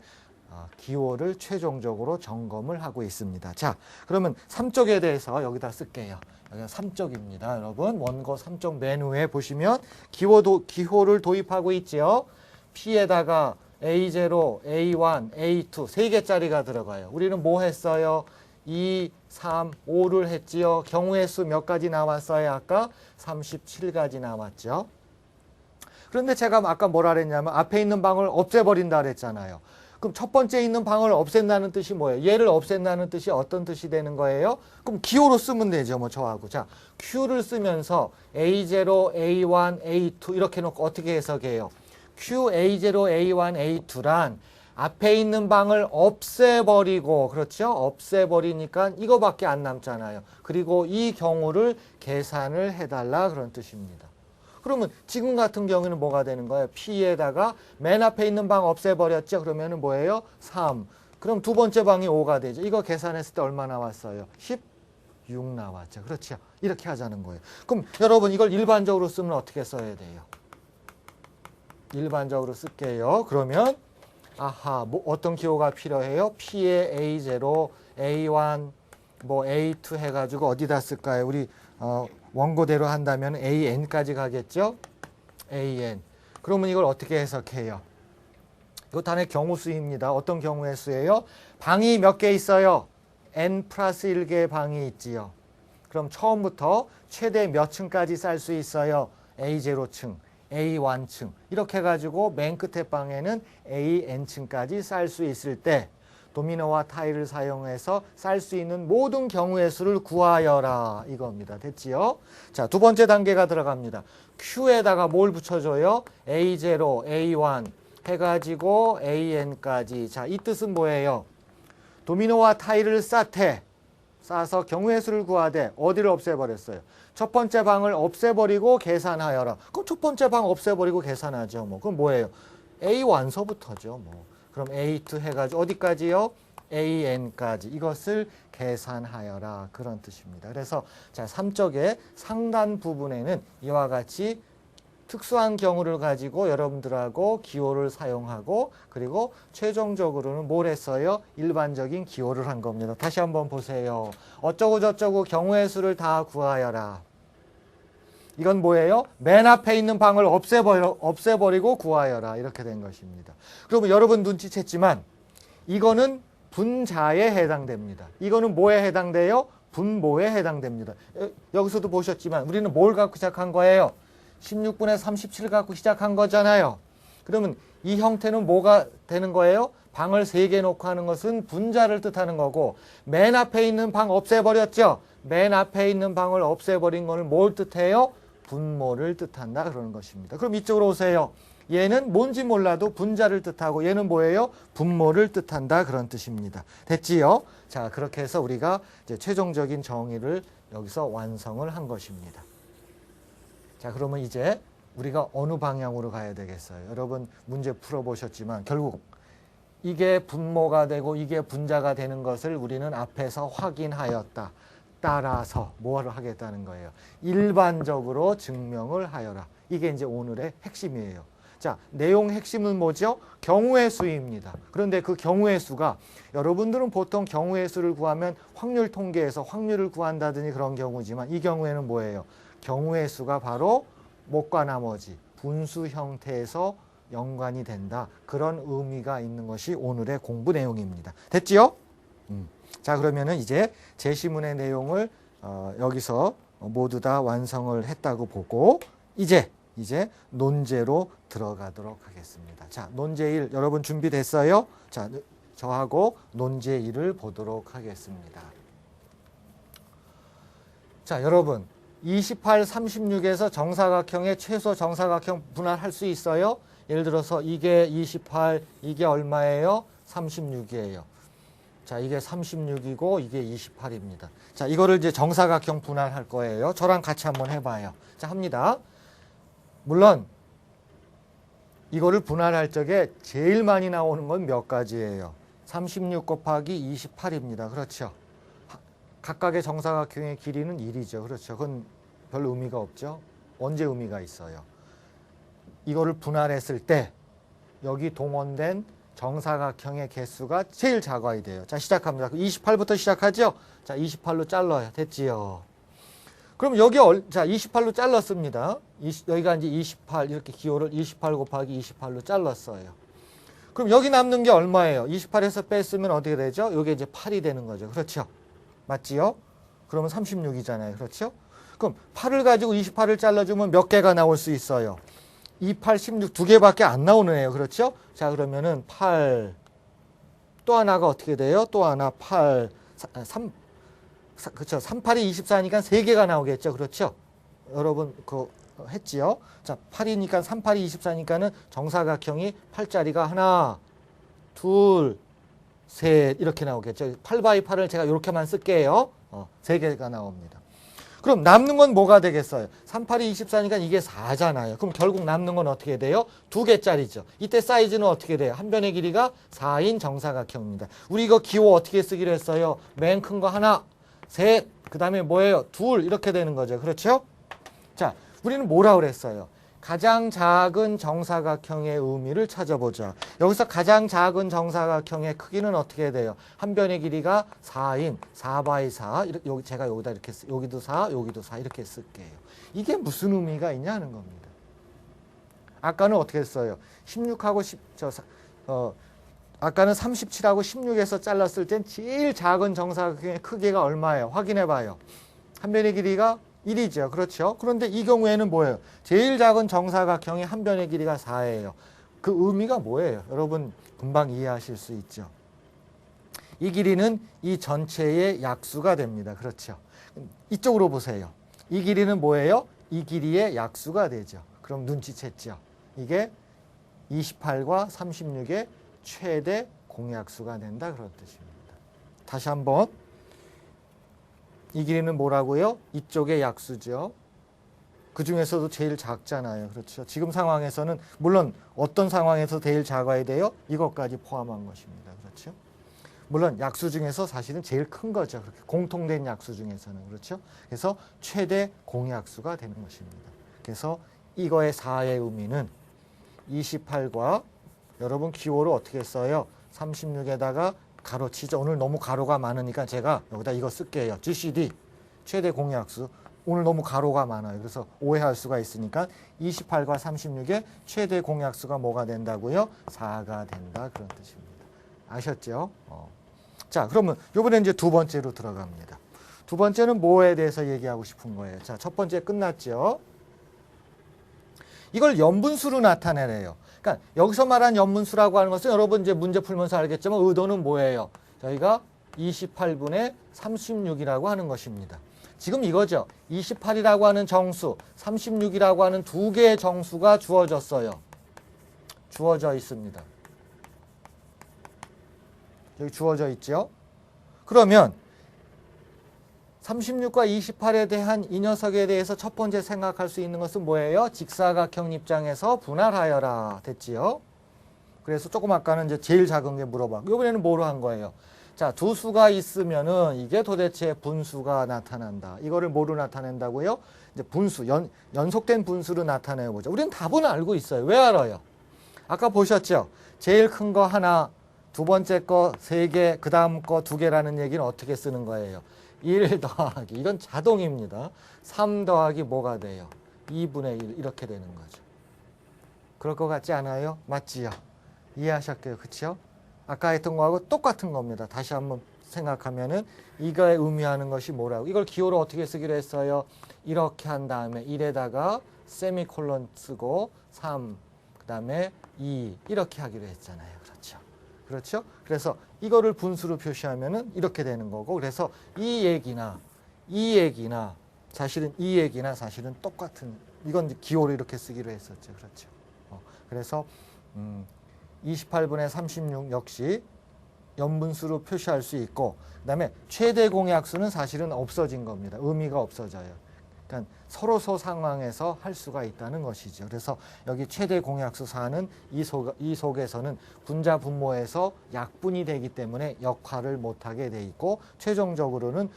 기호를 최종적으로 점검을 하고 있습니다. 자, 그러면 3쪽에 대해서 여기다 쓸게요. 여기가 3쪽입니다. 여러분, 원고 3쪽 메뉴에 보시면 기호를 도입하고 있죠. P에다가 A0, A1, A2 세 개짜리가 들어가요. 우리는 뭐 했어요? 2, 3, 5를 했지요. 경우의 수 몇 가지 나왔어요? 아까 37가지 나왔죠. 그런데 제가 아까 뭐라 그랬냐면 앞에 있는 방을 없애버린다 그랬잖아요. 그럼 첫 번째 있는 방을 없앤다는 뜻이 뭐예요? 얘를 없앤다는 뜻이 어떤 뜻이 되는 거예요? 그럼 기호로 쓰면 되죠. 뭐 저하고. 자, Q를 쓰면서 A0, A1, A2 이렇게 놓고 어떻게 해석해요? Q, A0, A1, A2란 앞에 있는 방을 없애버리고, 그렇죠? 없애버리니까 이거밖에 안 남잖아요. 그리고 이 경우를 계산을 해달라 그런 뜻입니다. 그러면 지금 같은 경우는 뭐가 되는 거예요? P에다가 맨 앞에 있는 방 없애버렸죠? 그러면은 뭐예요? 3. 그럼 두 번째 방이 5가 되죠. 이거 계산했을 때 얼마 나왔어요? 16 나왔죠. 그렇죠? 이렇게 하자는 거예요. 그럼 여러분 이걸 일반적으로 쓰면 어떻게 써야 돼요? 일반적으로 쓸게요. 그러면 아하, 뭐 어떤 기호가 필요해요? P의 A0, A1, 뭐 A2 해가지고 어디다 쓸까요? 우리 원고대로 한다면 AN까지 가겠죠? AN. 그러면 이걸 어떻게 해석해요? 이것도 하나의 경우수입니다. 어떤 경우의 수예요? 방이 몇 개 있어요? N 플러스 1개의 방이 있지요. 그럼 처음부터 최대 몇 층까지 쌀 수 있어요? A0층, A1층. 이렇게 해가지고 맨 끝에 방에는 AN층까지 쌀 수 있을 때 도미노와 타일을 사용해서 쌀 수 있는 모든 경우의 수를 구하여라 이겁니다. 됐지요? 자, 두 번째 단계가 들어갑니다. Q에다가 뭘 붙여줘요? A0, A1 해가지고 AN까지. 자, 이 뜻은 뭐예요? 도미노와 타일을 싸서 경우의 수를 구하되 어디를 없애버렸어요? 첫 번째 방을 없애버리고 계산하여라. 그럼 첫 번째 방 없애버리고 계산하죠. 뭐 그럼 뭐예요? A1서부터죠. 뭐. 그럼 A2 해가지고 어디까지요? AN까지 이것을 계산하여라 그런 뜻입니다. 그래서 자 3쪽의 상단 부분에는 이와 같이 특수한 경우를 가지고 여러분들하고 기호를 사용하고 그리고 최종적으로는 뭘 했어요? 일반적인 기호를 한 겁니다. 다시 한번 보세요. 어쩌고 저쩌고 경우의 수를 다 구하여라. 이건 뭐예요? 맨 앞에 있는 방을 없애버리고 구하여라. 이렇게 된 것입니다. 그러면 여러분 눈치챘지만 이거는 분자에 해당됩니다. 이거는 뭐에 해당돼요? 분모에 해당됩니다. 여기서도 보셨지만 우리는 뭘 갖고 시작한 거예요? 16분의 37 갖고 시작한 거잖아요. 그러면 이 형태는 뭐가 되는 거예요? 방을 3개 놓고 하는 것은 분자를 뜻하는 거고 맨 앞에 있는 방 없애버렸죠? 맨 앞에 있는 방을 없애버린 거는 뭘 뜻해요? 분모를 뜻한다 그러는 것입니다. 그럼 이쪽으로 오세요. 얘는 뭔지 몰라도 분자를 뜻하고 얘는 뭐예요? 분모를 뜻한다 그런 뜻입니다. 됐지요? 자, 그렇게 해서 우리가 이제 최종적인 정의를 여기서 완성을 한 것입니다. 자, 그러면 이제 우리가 어느 방향으로 가야 되겠어요? 여러분 문제 풀어보셨지만 결국 이게 분모가 되고 이게 분자가 되는 것을 우리는 앞에서 확인하였다. 따라서 뭘 하겠다는 거예요? 일반적으로 증명을 하여라. 이게 이제 오늘의 핵심이에요. 자, 내용 핵심은 뭐죠? 경우의 수입니다. 그런데 그 경우의 수가 여러분들은 보통 경우의 수를 구하면 확률 통계에서 확률을 구한다든지 그런 경우지만 이 경우에는 뭐예요? 경우의 수가 바로 못과 나머지 분수 형태에서 연관이 된다. 그런 의미가 있는 것이 오늘의 공부 내용입니다. 됐지요? 자, 그러면은 이제 제시문의 내용을 여기서 모두 다 완성을 했다고 보고 이제 논제로 들어가도록 하겠습니다. 자, 논제 1 여러분 준비됐어요? 자, 저하고 논제 1을 보도록 하겠습니다. 자, 여러분 28, 36에서 정사각형의 최소 정사각형 분할할 수 있어요? 예를 들어서 이게 28, 이게 얼마예요? 36이에요. 자, 이게 36이고 이게 28입니다. 자, 이거를 이제 정사각형 분할할 거예요. 저랑 같이 한번 해봐요. 자, 합니다. 물론 이거를 분할할 적에 제일 많이 나오는 건 몇 가지예요. 36 곱하기 28입니다. 그렇죠. 각각의 정사각형의 길이는 1이죠. 그렇죠. 그건 별 의미가 없죠. 언제 의미가 있어요? 이거를 분할했을 때 여기 동원된 정사각형의 개수가 제일 작아야 돼요. 자, 시작합니다. 28부터 시작하죠? 자, 28로 잘라요. 됐지요? 그럼 여기 자, 28로 잘랐습니다. 여기가 이제 28 이렇게 기호를 28 곱하기 28로 잘랐어요. 그럼 여기 남는 게 얼마예요? 28에서 뺐으면 어떻게 되죠? 이게 이제 8이 되는 거죠. 그렇죠? 맞지요? 그러면 36이잖아요. 그렇죠? 그럼 8을 가지고 28을 잘라주면 몇 개가 나올 수 있어요? 28, 16 두 개밖에 안 나오는 애요. 그렇죠? 자, 그러면은 8. 또 하나가 어떻게 돼요? 또 하나 8, 3, 그렇죠? 3, 8이 24니까 3개가 나오겠죠. 그렇죠? 여러분, 했지요? 자, 8이니까 3, 8이 24니까는 정사각형이 8짜리가 하나, 둘, 셋 이렇게 나오겠죠. 8x8을 제가 이렇게만 쓸게요. 3개가 나옵니다. 그럼 남는 건 뭐가 되겠어요? 3, 8이 24니까 이게 4잖아요. 그럼 결국 남는 건 어떻게 돼요? 2개짜리죠. 이때 사이즈는 어떻게 돼요? 한 변의 길이가 4인 정사각형입니다. 우리 이거 기호 어떻게 쓰기로 했어요? 맨 큰 거 하나, 셋, 그 다음에 뭐예요? 둘 이렇게 되는 거죠. 그렇죠? 자, 우리는 뭐라 그랬어요? 가장 작은 정사각형의 의미를 찾아보자. 여기서 가장 작은 정사각형의 크기는 어떻게 돼요? 한 변의 길이가 4인 4x4 이렇게 제가 여기다 이렇게 여기도 4, 여기도 4 이렇게 쓸게요. 이게 무슨 의미가 있냐는 겁니다. 아까는 어떻게 했어요? 16하고 아까는 37하고 16에서 잘랐을 땐 제일 작은 정사각형의 크기가 얼마예요? 확인해 봐요. 한 변의 길이가 1이죠. 그렇죠? 그런데 이 경우에는 뭐예요? 제일 작은 정사각형의 한 변의 길이가 4예요. 그 의미가 뭐예요? 여러분 금방 이해하실 수 있죠. 이 길이는 이 전체의 약수가 됩니다. 그렇죠? 이쪽으로 보세요. 이 길이는 뭐예요? 이 길이의 약수가 되죠. 그럼 눈치챘죠? 이게 28과 36의 최대 공약수가 된다. 그런 뜻입니다. 다시 한번. 이 길이는 뭐라고요? 이쪽의 약수죠. 그 중에서도 제일 작잖아요. 그렇죠. 지금 상황에서는 물론 어떤 상황에서 제일 작아야 돼요? 이것까지 포함한 것입니다. 그렇죠. 물론 약수 중에서 사실은 제일 큰 거죠. 그렇게 공통된 약수 중에서는. 그렇죠. 그래서 최대 공약수가 되는 것입니다. 그래서 이거의 4의 의미는 28과 여러분 기호를 어떻게 써요? 36에다가 가로 치죠. 오늘 너무 가로가 많으니까 제가 여기다 이거 쓸게요. GCD 최대 공약수. 오늘 너무 가로가 많아요. 그래서 오해할 수가 있으니까 28과 36의 최대 공약수가 뭐가 된다고요? 4가 된다. 그런 뜻입니다. 아셨죠? 자, 그러면 이번에 이제 두 번째로 들어갑니다. 두 번째는 뭐에 대해서 얘기하고 싶은 거예요? 자, 첫 번째 끝났죠? 이걸 연분수로 나타내래요. 그러니까 여기서 말한 연분수라고 하는 것은 여러분 이제 문제 풀면서 알겠지만 의도는 뭐예요? 저희가 28분의 36이라고 하는 것입니다. 지금 이거죠. 28이라고 하는 정수, 36이라고 하는 두 개의 정수가 주어졌어요. 주어져 있습니다. 여기 주어져 있죠. 그러면 36과 28에 대한 이 녀석에 대해서 첫 번째 생각할 수 있는 것은 뭐예요? 직사각형 입장에서 분할하여라 됐지요. 그래서 조금 아까는 이제 제일 작은 게 물어봤고 이번에는 뭐로 한 거예요? 자, 두 수가 있으면은 이게 도대체 분수가 나타난다. 이거를 뭐로 나타낸다고요? 이제 분수, 연속된 분수로 나타내 보죠. 우리는 답은 알고 있어요. 왜 알아요? 아까 보셨죠? 제일 큰 거 하나, 두 번째 거 세 개, 그 다음 거 두 개라는 얘기는 어떻게 쓰는 거예요? 1 더하기, 이건 자동입니다. 3 더하기 뭐가 돼요? 2분의 1 이렇게 되는 거죠. 그럴 것 같지 않아요? 맞지요? 이해하셨고요. 그렇죠? 아까 했던 거하고 똑같은 겁니다. 다시 한번 생각하면은 이거에 의미하는 것이 뭐라고? 이걸 기호로 어떻게 쓰기로 했어요? 이렇게 한 다음에 1에다가 세미콜론 쓰고 3, 그 다음에 2 이렇게 하기로 했잖아요. 그렇죠? 그렇죠? 그래서 이거를 분수로 표시하면은 이렇게 되는 거고 그래서 이 얘기나 사실은 똑같은 이건 기호로 이렇게 쓰기로 했었죠. 그렇죠? 그래서 28분의 36 역시 연분수로 표시할 수 있고 그다음에 최대 공약수는 사실은 없어진 겁니다. 의미가 없어져요. 그러니까 서로소 상황에서 할 수가 있다는 것이죠. 그래서 여기 최대 공약수 4는 이 속에서는 분자 분모에서 약분이 되기 때문에 역할을 못하게 돼 있고 최종적으로는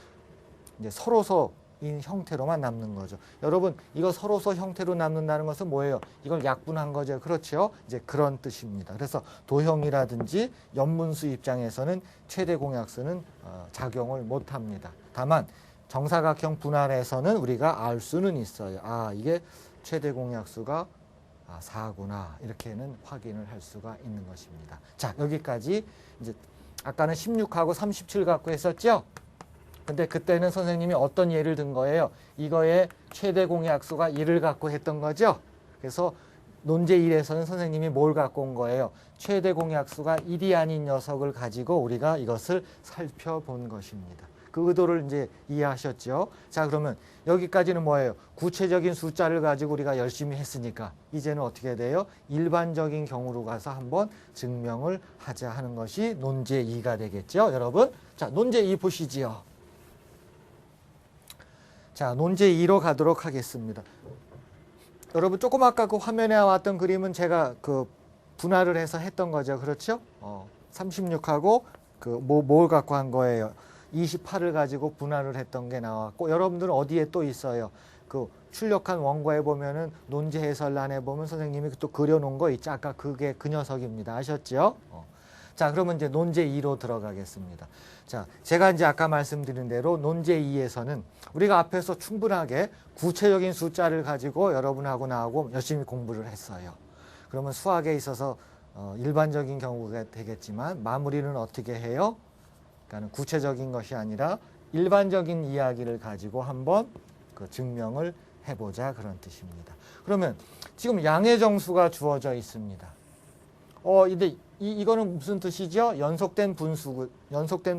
이제 서로소 인 형태로만 남는 거죠. 여러분 이거 서로서 형태로 남는다는 것은 뭐예요? 이걸 약분한 거죠. 그렇죠? 이제 그런 뜻입니다. 그래서 도형이라든지 연분수 입장에서는 최대 공약수는 작용을 못합니다. 다만 정사각형 분할에서는 우리가 알 수는 있어요. 아 이게 최대 공약수가 4구나 이렇게는 확인을 할 수가 있는 것입니다. 자 여기까지 이제 아까는 16하고 37 갖고 했었죠? 근데 그때는 선생님이 어떤 예를 든 거예요? 이거의 최대 공약수가 1을 갖고 했던 거죠. 그래서 논제 1에서는 선생님이 뭘 갖고 온 거예요? 최대 공약수가 1이 아닌 녀석을 가지고 우리가 이것을 살펴본 것입니다. 그 의도를 이제 이해하셨죠? 자, 그러면 여기까지는 뭐예요? 구체적인 숫자를 가지고 우리가 열심히 했으니까 이제는 어떻게 돼요? 일반적인 경우로 가서 한번 증명을 하자 하는 것이 논제 2가 되겠죠, 여러분? 자, 논제 2 보시지요. 자, 논제 2로 가도록 하겠습니다. 여러분 조금 아까 그 화면에 나왔던 그림은 제가 그 분할을 해서 했던 거죠. 그렇죠? 36하고 뭘 갖고 한 거예요? 28을 가지고 분할을 했던 게 나왔고 여러분들은 어디에 또 있어요? 그 출력한 원고에 보면은 논제 해설란에 보면 선생님이 또 그려놓은 거 있죠. 아까 그게 그 녀석입니다. 아셨죠? 자, 그러면 이제 논제 2로 들어가겠습니다. 자, 제가 이제 아까 말씀드린 대로 논제 2에서는 우리가 앞에서 충분하게 구체적인 숫자를 가지고 여러분하고 나하고 열심히 공부를 했어요. 그러면 수학에 있어서 일반적인 경우가 되겠지만 마무리는 어떻게 해요? 그러니까 구체적인 것이 아니라 일반적인 이야기를 가지고 한번 그 증명을 해보자 그런 뜻입니다. 그러면 지금 양의 정수가 주어져 있습니다. 근데 이거는 무슨 뜻이죠? 연속된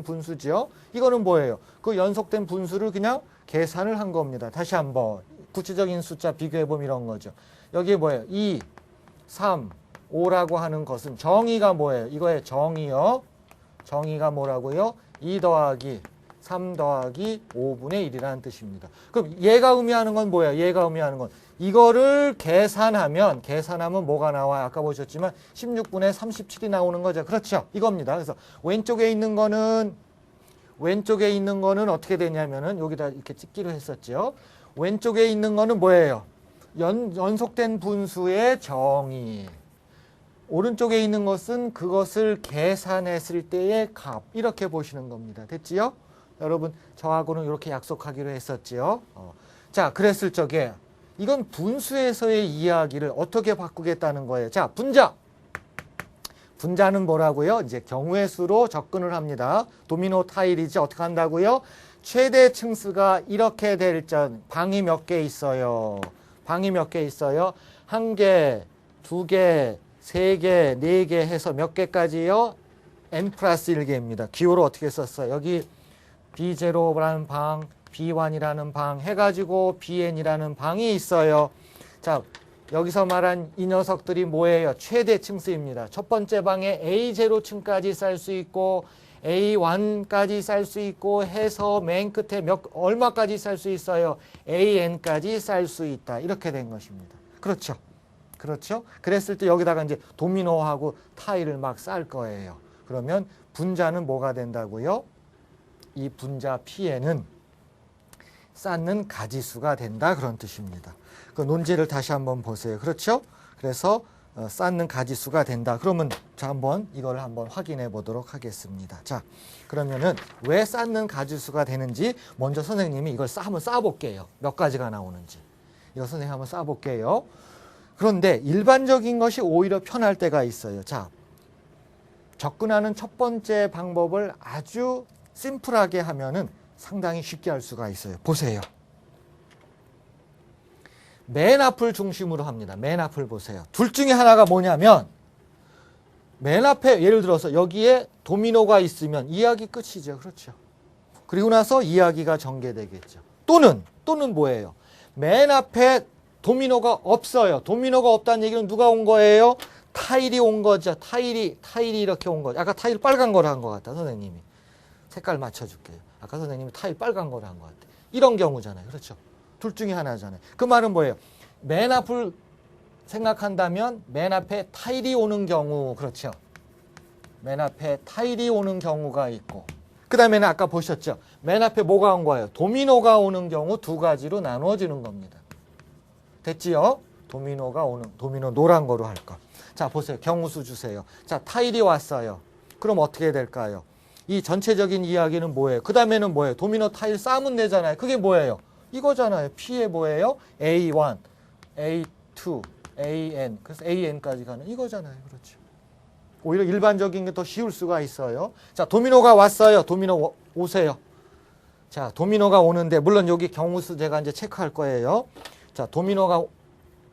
분수죠. 이거는 뭐예요? 그 연속된 분수를 그냥 계산을 한 겁니다. 다시 한번 구체적인 숫자 비교해보면 이런 거죠. 여기에 뭐예요? 2, 3, 5라고 하는 것은 정의가 뭐예요? 이거의 정의요. 정의가 뭐라고요? 2 더하기 3 더하기 5분의 1이라는 뜻입니다. 그럼 얘가 의미하는 건 뭐예요? 얘가 의미하는 건 이거를 계산하면 뭐가 나와요? 아까 보셨지만 16분의 37이 나오는 거죠. 그렇죠? 이겁니다. 그래서 왼쪽에 있는 거는 어떻게 되냐면은 여기다 이렇게 찍기로 했었죠. 왼쪽에 있는 거는 뭐예요? 연속된 분수의 정의. 오른쪽에 있는 것은 그것을 계산했을 때의 값. 이렇게 보시는 겁니다. 됐지요? 여러분 저하고는 이렇게 약속하기로 했었지요. 자, 그랬을 적에 이건 분수에서의 이야기를 어떻게 바꾸겠다는 거예요. 자, 분자. 분자는 뭐라고요? 이제 경우의 수로 접근을 합니다. 도미노 타일이지 어떻게 한다고요? 최대 층수가 이렇게 될 전 방이 몇 개 있어요. 방이 몇 개 있어요? 한 개, 두 개, 세 개, 네 개 해서 몇 개까지요? n 플러스 1개입니다. 기호를 어떻게 썼어요? 여기 B0라는 방, B1이라는 방 해가지고 BN이라는 방이 있어요. 자, 여기서 말한 이 녀석들이 뭐예요? 최대 층수입니다. 첫 번째 방에 A0층까지 쌀 수 있고 A1까지 쌀 수 있고 해서 맨 끝에 얼마까지 쌀 수 있어요? AN까지 쌀 수 있다. 이렇게 된 것입니다. 그렇죠? 그렇죠? 그랬을 때 여기다가 이제 도미노하고 타일을 막 쌀 거예요. 그러면 분자는 뭐가 된다고요? 이 분자 P에는 쌓는 가지수가 된다. 그런 뜻입니다. 그 논제를 다시 한번 보세요. 그렇죠? 그래서 쌓는 가지수가 된다. 그러면 자, 한번 이걸 한번 확인해 보도록 하겠습니다. 자, 그러면은 왜 쌓는 가지수가 되는지 먼저 선생님이 이걸 한번 쌓아볼게요. 몇 가지가 나오는지. 이거 선생님 한번 쌓아볼게요. 그런데 일반적인 것이 오히려 편할 때가 있어요. 자, 접근하는 첫 번째 방법을 아주 심플하게 하면은 상당히 쉽게 할 수가 있어요. 보세요. 맨 앞을 중심으로 합니다. 맨 앞을 보세요. 둘 중에 하나가 뭐냐면 맨 앞에 예를 들어서 여기에 도미노가 있으면 이야기 끝이죠. 그렇죠. 그리고 나서 이야기가 전개되겠죠. 또는 뭐예요? 맨 앞에 도미노가 없어요. 도미노가 없다는 얘기는 누가 온 거예요? 타일이 온 거죠. 타일이 이렇게 온 거죠. 아까 타일 빨간 거를 한 것 같다. 선생님이. 색깔 맞춰줄게요. 아까 선생님이 타일 빨간 거를 한 것 같아. 이런 경우잖아요. 그렇죠. 둘 중에 하나잖아요. 그 말은 뭐예요? 맨 앞을 생각한다면 맨 앞에 타일이 오는 경우. 그렇죠. 맨 앞에 타일이 오는 경우가 있고 그 다음에는 아까 보셨죠? 맨 앞에 뭐가 온 거예요? 도미노가 오는 경우 두 가지로 나누어지는 겁니다. 됐지요? 도미노 노란 거로 할 거. 자, 보세요. 경우수 주세요. 자, 타일이 왔어요. 그럼 어떻게 될까요? 이 전체적인 이야기는 뭐예요? 그 다음에는 뭐예요? 도미노 타일 쌓으면 되잖아요. 그게 뭐예요? 이거잖아요. P에 뭐예요? A1, A2, AN. 그래서 AN까지 가는 이거잖아요. 그렇죠. 오히려 일반적인 게 더 쉬울 수가 있어요. 자, 도미노가 왔어요. 도미노 오세요. 자, 도미노가 오는데 물론 여기 경우수 제가 이제 체크할 거예요. 자, 도미노가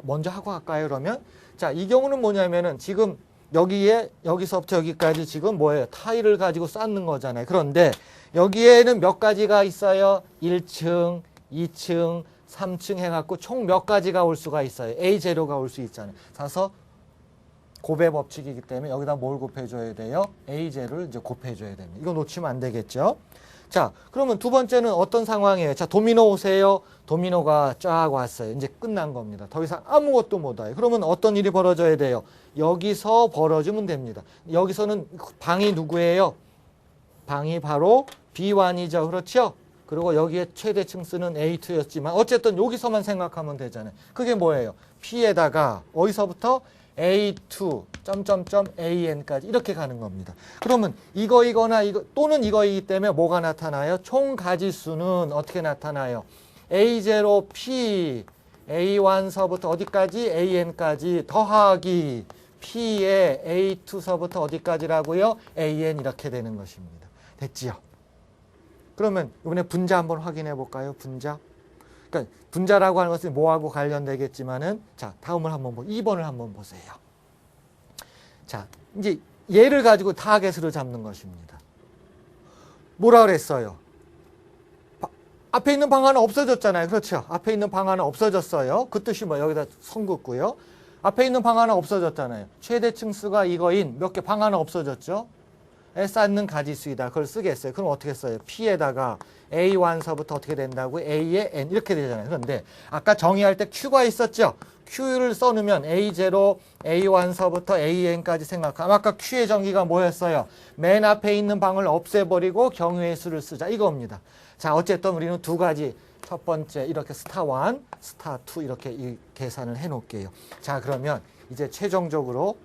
먼저 하고 갈까요? 그러면 자, 이 경우는 뭐냐면은 지금 여기서부터 여기까지 지금 뭐예요? 타일을 가지고 쌓는 거잖아요. 그런데 여기에는 몇 가지가 있어요? 1층, 2층, 3층 해갖고 총 몇 가지가 올 수가 있어요. A0가 올 수 있잖아요. 그래서 곱의 법칙이기 때문에 여기다 뭘 곱해줘야 돼요? A0를 이제 곱해줘야 됩니다. 이거 놓치면 안 되겠죠? 자, 그러면 두 번째는 어떤 상황이에요? 자, 도미노 오세요. 도미노가 쫙 왔어요. 이제 끝난 겁니다. 더 이상 아무것도 못 와요. 그러면 어떤 일이 벌어져야 돼요? 여기서 벌어지면 됩니다. 여기서는 방이 누구예요? 방이 바로 B1이죠. 그렇죠? 그리고 여기에 최대 층수는 A2였지만 어쨌든 여기서만 생각하면 되잖아요. 그게 뭐예요? P에다가 어디서부터? A2, AN까지 이렇게 가는 겁니다. 그러면 이거나 이거 또는 이거이기 때문에 뭐가 나타나요? 총 가지수는 어떻게 나타나요? A0P, A1서부터 어디까지? AN까지 더하기 P의 A2서부터 어디까지라고요? AN 이렇게 되는 것입니다. 됐지요? 그러면 이번에 분자 한번 확인해 볼까요? 분자. 그러니까 분자라고 하는 것은 뭐하고 관련되겠지만은 자, 다음을 한번 2번을 한번 보세요. 자, 이제 얘를 가지고 타겟으로 잡는 것입니다. 뭐라 그랬어요? 앞에 있는 방 하나 없어졌잖아요. 그렇죠? 앞에 있는 방 하나 없어졌어요. 그 뜻이 뭐 여기다 선 긋고요. 앞에 있는 방 하나 없어졌잖아요. 최대 층수가 이거인 몇 개 방 하나 없어졌죠? 쌓는 가지수이다. 그걸 쓰겠어요. 그럼 어떻게 써요? P에다가 A1서부터 어떻게 된다고? A의 N 이렇게 되잖아요. 그런데 아까 정의할 때 Q가 있었죠? Q를 써놓으면 A0, A1서부터 AN까지 생각하면 아까 Q의 정의가 뭐였어요? 맨 앞에 있는 방을 없애버리고 경우의 수를 쓰자. 이겁니다. 자, 어쨌든 우리는 두 가지. 첫 번째 이렇게 스타 1, 스타 2 이렇게 이 계산을 해놓을게요. 자, 그러면 이제 최종적으로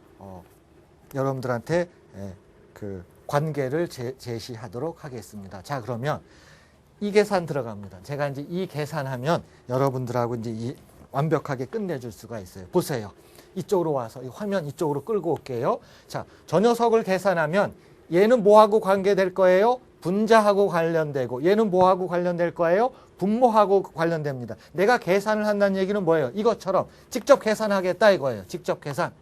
여러분들한테 그 관계를 제시하도록 하겠습니다. 자, 그러면 이 계산 들어갑니다. 제가 이제 이 계산하면 여러분들하고 이제 완벽하게 끝내줄 수가 있어요. 보세요. 이쪽으로 와서 이 화면 이쪽으로 끌고 올게요. 자, 저 녀석을 계산하면 얘는 뭐하고 관계될 거예요? 분자하고 관련되고 얘는 뭐하고 관련될 거예요? 분모하고 관련됩니다. 내가 계산을 한다는 얘기는 뭐예요? 이것처럼 직접 계산하겠다 이거예요. 직접 계산.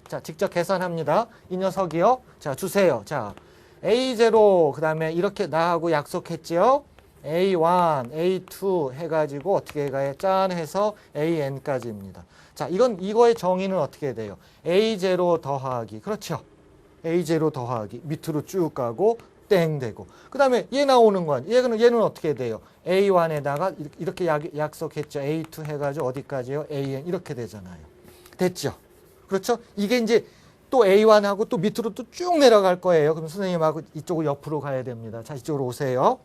자, 직접 계산합니다. 이 녀석이요. 자, 주세요. 자, A0 그 다음에 이렇게 나하고 약속했지요. A1, A2 해가지고 어떻게 가요? 짠 해서 AN까지입니다. 자, 이거의 정의는 어떻게 돼요? A0 더하기. 그렇죠. A0 더하기. 밑으로 쭉 가고 땡 되고. 그 다음에 얘 나오는 건 얘는 어떻게 돼요? A1에다가 이렇게 약속했죠. A2 해가지고 어디까지요? AN 이렇게 되잖아요. 됐죠? 그렇죠? 이게 이제 또 A1하고 또 밑으로 또 쭉 내려갈 거예요. 그럼 선생님하고 이쪽으로 옆으로 가야 됩니다. 자, 이쪽으로 오세요.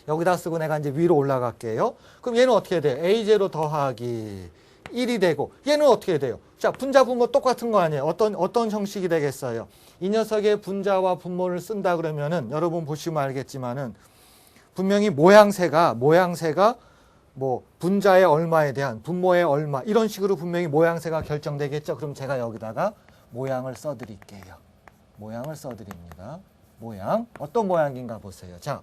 여기다 쓰고 내가 이제 위로 올라갈게요. 그럼 얘는 어떻게 돼요? A0 더하기 1이 되고 얘는 어떻게 돼요? 자, 분자 분모 똑같은 거 아니에요? 어떤 형식이 되겠어요? 이 녀석의 분자와 분모를 쓴다 그러면은 여러분 보시면 알겠지만은 분명히 모양새가 뭐 분자의 얼마에 대한 분모의 얼마 이런 식으로 분명히 모양새가 결정되겠죠. 그럼 제가 여기다가 모양을 써드릴게요. 모양을 써드립니다. 모양 어떤 모양인가 보세요. 자,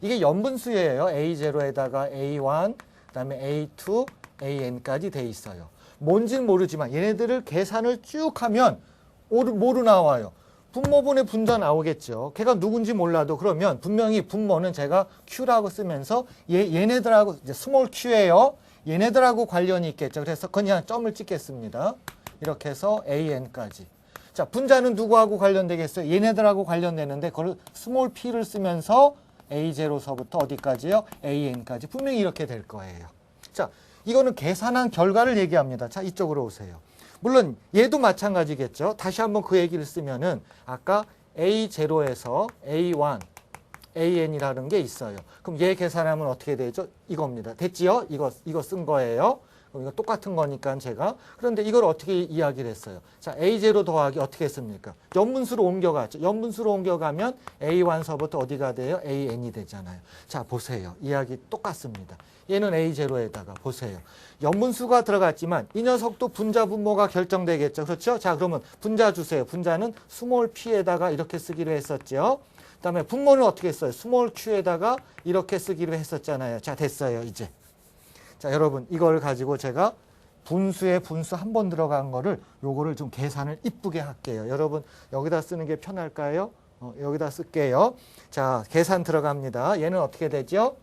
이게 연분수예요. A0에다가 A1 그다음에 A2 AN까지 돼 있어요. 뭔지는 모르지만 얘네들을 계산을 쭉 하면 뭐로 나와요? 분모분의 분자 나오겠죠. 걔가 누군지 몰라도 그러면 분명히 분모는 제가 Q라고 쓰면서 얘네들하고 이제 스몰 Q예요. 얘네들하고 관련이 있겠죠. 그래서 그냥 점을 찍겠습니다. 이렇게 해서 AN까지. 자, 분자는 누구하고 관련되겠어요? 얘네들하고 관련되는데 그걸 스몰 P를 쓰면서 A0서부터 어디까지요? AN까지. 분명히 이렇게 될 거예요. 자, 이거는 계산한 결과를 얘기합니다. 자, 이쪽으로 오세요. 물론 얘도 마찬가지겠죠. 다시 한번 그 얘기를 쓰면은 아까 A0에서 A1, AN이라는 게 있어요. 그럼 얘 계산하면 어떻게 되죠? 이겁니다. 됐지요? 이거 쓴 거예요. 그럼 이거 똑같은 거니까 제가. 그런데 이걸 어떻게 이야기를 했어요? 자, A0 더하기 어떻게 했습니까? 연분수로 옮겨갔죠. 연분수로 옮겨가면 A1서부터 어디가 돼요? AN이 되잖아요. 자, 보세요. 이야기 똑같습니다. 얘는 A0에다가 보세요. 연분수가 들어갔지만 이 녀석도 분자 분모가 결정되겠죠. 그렇죠? 자, 그러면 분자 주세요. 분자는 스몰 p에다가 이렇게 쓰기로 했었죠. 그 다음에 분모는 어떻게 했어요? 스몰 q에다가 이렇게 쓰기로 했었잖아요. 자, 됐어요. 이제. 자, 여러분 이걸 가지고 제가 분수에 분수 한 번 들어간 거를 요거를 좀 계산을 이쁘게 할게요. 여러분 여기다 쓰는 게 편할까요? 여기다 쓸게요. 자, 계산 들어갑니다. 얘는 어떻게 되죠?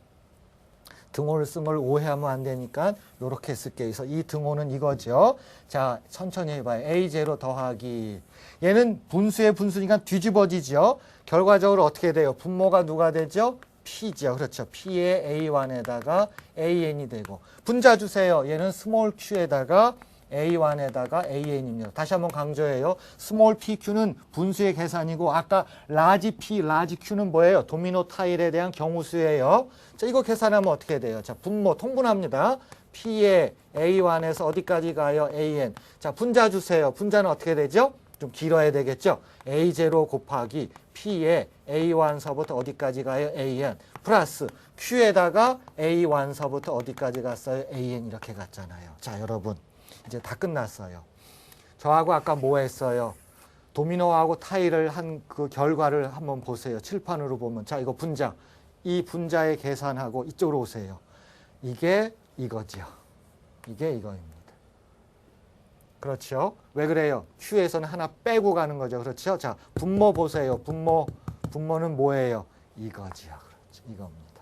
등호를 쓴 걸 오해하면 안 되니까 요렇게 쓸게요. 그래서 이 등호는 이거죠. 자, 천천히 해봐요. A0 더하기. 얘는 분수의 분수니까 뒤집어지죠. 결과적으로 어떻게 돼요? 분모가 누가 되죠? P죠. 그렇죠. P의 A1에다가 AN이 되고. 분자 주세요. 얘는 스몰 q에다가 A1에다가 AN입니다. 다시 한번 강조해요. 스몰 PQ는 분수의 계산이고 아까 라지 P, 라지 Q는 뭐예요? 도미노 타일에 대한 경우수예요. 자, 이거 계산하면 어떻게 돼요? 자, 분모 통분합니다. P의 A1에서 어디까지 가요? AN. 자, 분자 주세요. 분자는 어떻게 되죠? 좀 길어야 되겠죠? A0 곱하기 P의 A1서부터 어디까지 가요? AN. 플러스 Q에다가 A1서부터 어디까지 갔어요? AN 이렇게 갔잖아요. 자, 여러분. 이제 다 끝났어요. 저하고 아까 뭐 했어요? 도미노하고 타일을 한 그 결과를 한번 보세요. 칠판으로 보면. 자, 이거 분자. 이 분자의 계산하고 이쪽으로 오세요. 이게 이거지요. 이게 이거입니다. 그렇죠? 왜 그래요? Q에서는 하나 빼고 가는 거죠. 그렇죠? 자, 분모 보세요. 분모는 뭐예요? 이거지요. 그렇죠. 이겁니다.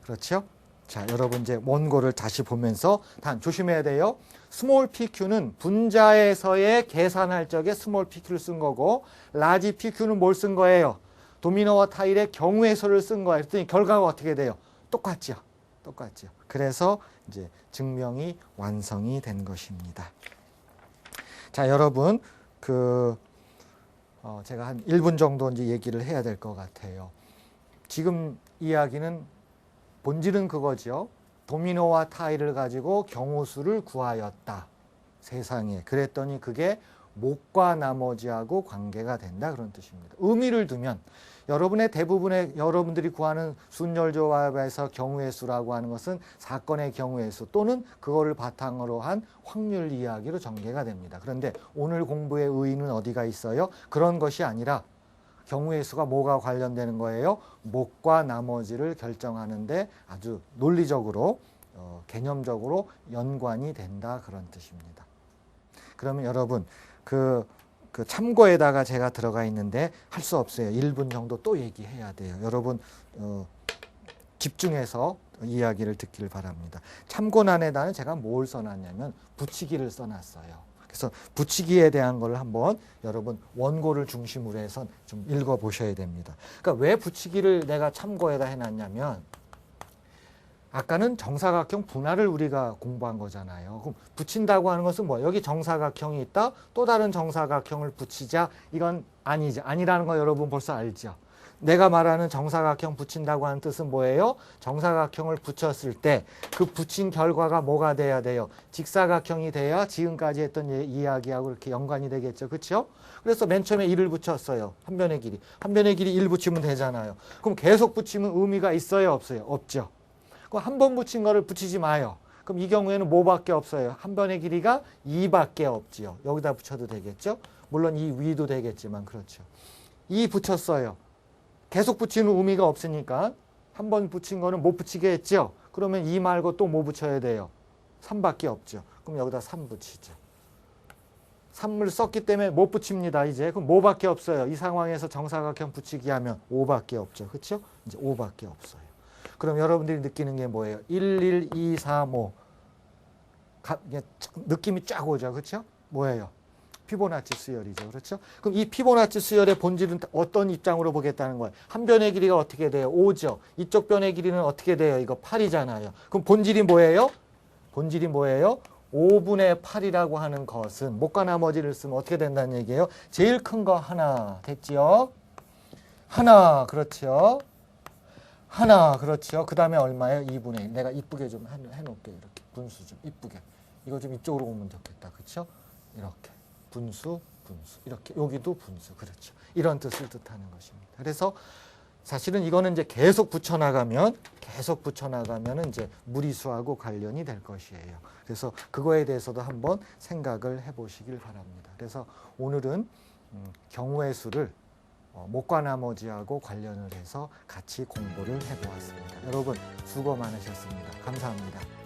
그렇죠? 자, 여러분 이제 원고를 다시 보면서 단 조심해야 돼요. 스몰 pq는 분자에서의 계산할 적에 스몰 pq를 쓴 거고 라지 pq는 뭘 쓴 거예요? 도미노와 타일의 경우의 수를 쓴 거예요. 그랬더니 결과가 어떻게 돼요? 똑같죠. 똑같죠. 그래서 이제 증명이 완성이 된 것입니다. 자, 여러분 제가 한 1분 정도 이제 얘기를 해야 될 것 같아요. 지금 이야기는 본질은 그거죠. 도미노와 타일을 가지고 경우수를 구하였다. 세상에. 그랬더니 그게 목과 나머지하고 관계가 된다. 그런 뜻입니다. 의미를 두면 대부분의 여러분들이 구하는 순열조합에서 경우의 수라고 하는 것은 사건의 경우의 수 또는 그거를 바탕으로 한 확률 이야기로 전개가 됩니다. 그런데 오늘 공부의 의의는 어디가 있어요? 그런 것이 아니라 경우의 수가 뭐가 관련되는 거예요? 목과 나머지를 결정하는데 아주 논리적으로 개념적으로 연관이 된다 그런 뜻입니다. 그러면 여러분 그 참고에다가 제가 들어가 있는데 할 수 없어요. 1분 정도 또 얘기해야 돼요. 여러분 집중해서 이야기를 듣기를 바랍니다. 참고란에다는 제가 뭘 써놨냐면 붙이기를 써놨어요. 그래서 붙이기에 대한 걸 한번 여러분 원고를 중심으로 해서 좀 읽어보셔야 됩니다. 그러니까 왜 붙이기를 내가 참고에다 해놨냐면 아까는 정사각형 분할을 우리가 공부한 거잖아요. 그럼 붙인다고 하는 것은 뭐야? 여기 정사각형이 있다. 또 다른 정사각형을 붙이자. 이건 아니죠. 아니라는 거 여러분 벌써 알죠? 내가 말하는 정사각형 붙인다고 하는 뜻은 뭐예요? 정사각형을 붙였을 때 그 붙인 결과가 뭐가 돼야 돼요? 직사각형이 돼야 지금까지 했던 이야기하고 이렇게 연관이 되겠죠. 그렇죠? 그래서 맨 처음에 1을 붙였어요. 한 변의 길이. 한 변의 길이 1 붙이면 되잖아요. 그럼 계속 붙이면 의미가 있어요? 없어요? 없죠. 그럼 한 번 붙인 거를 붙이지 마요. 그럼 이 경우에는 뭐밖에 없어요? 한 변의 길이가 2밖에 없지요. 여기다 붙여도 되겠죠? 물론 이 위도 되겠지만 그렇죠. 2 붙였어요. 계속 붙이는 의미가 없으니까 한 번 붙인 거는 못 붙이게 했죠. 그러면 2 말고 또 뭐 붙여야 돼요? 3밖에 없죠. 그럼 여기다 3 붙이죠. 3을 썼기 때문에 못 붙입니다. 이제 그럼 뭐밖에 없어요? 이 상황에서 정사각형 붙이기 하면 5밖에 없죠. 그렇죠? 이제 5밖에 없어요. 그럼 여러분들이 느끼는 게 뭐예요? 1, 1, 2, 3, 5 느낌이 쫙 오죠. 그렇죠? 뭐예요? 피보나치 수열이죠. 그렇죠? 그럼 이 피보나치 수열의 본질은 어떤 입장으로 보겠다는 거예요? 한 변의 길이가 어떻게 돼요? 5죠. 이쪽 변의 길이는 어떻게 돼요? 이거 8이잖아요. 그럼 본질이 뭐예요? 본질이 뭐예요? 5분의 8이라고 하는 것은 목과 나머지를 쓰면 어떻게 된다는 얘기예요? 제일 큰 거 하나 됐지요? 하나 그렇죠? 하나 그렇죠? 그 다음에 얼마예요? 2분의 1. 내가 이쁘게 좀 해놓을게요. 이렇게 분수 좀 이쁘게. 이거 좀 이쪽으로 오면 좋겠다. 그렇죠? 이렇게. 분수, 분수. 이렇게 여기도 분수. 그렇죠. 이런 뜻을 뜻하는 것입니다. 그래서 사실은 이거는 이제 계속 붙여나가면 이제 무리수하고 관련이 될 것이에요. 그래서 그거에 대해서도 한번 생각을 해보시길 바랍니다. 그래서 오늘은 경우의 수를 목과 나머지하고 관련을 해서 같이 공부를 해보았습니다. 여러분 수고 많으셨습니다. 감사합니다.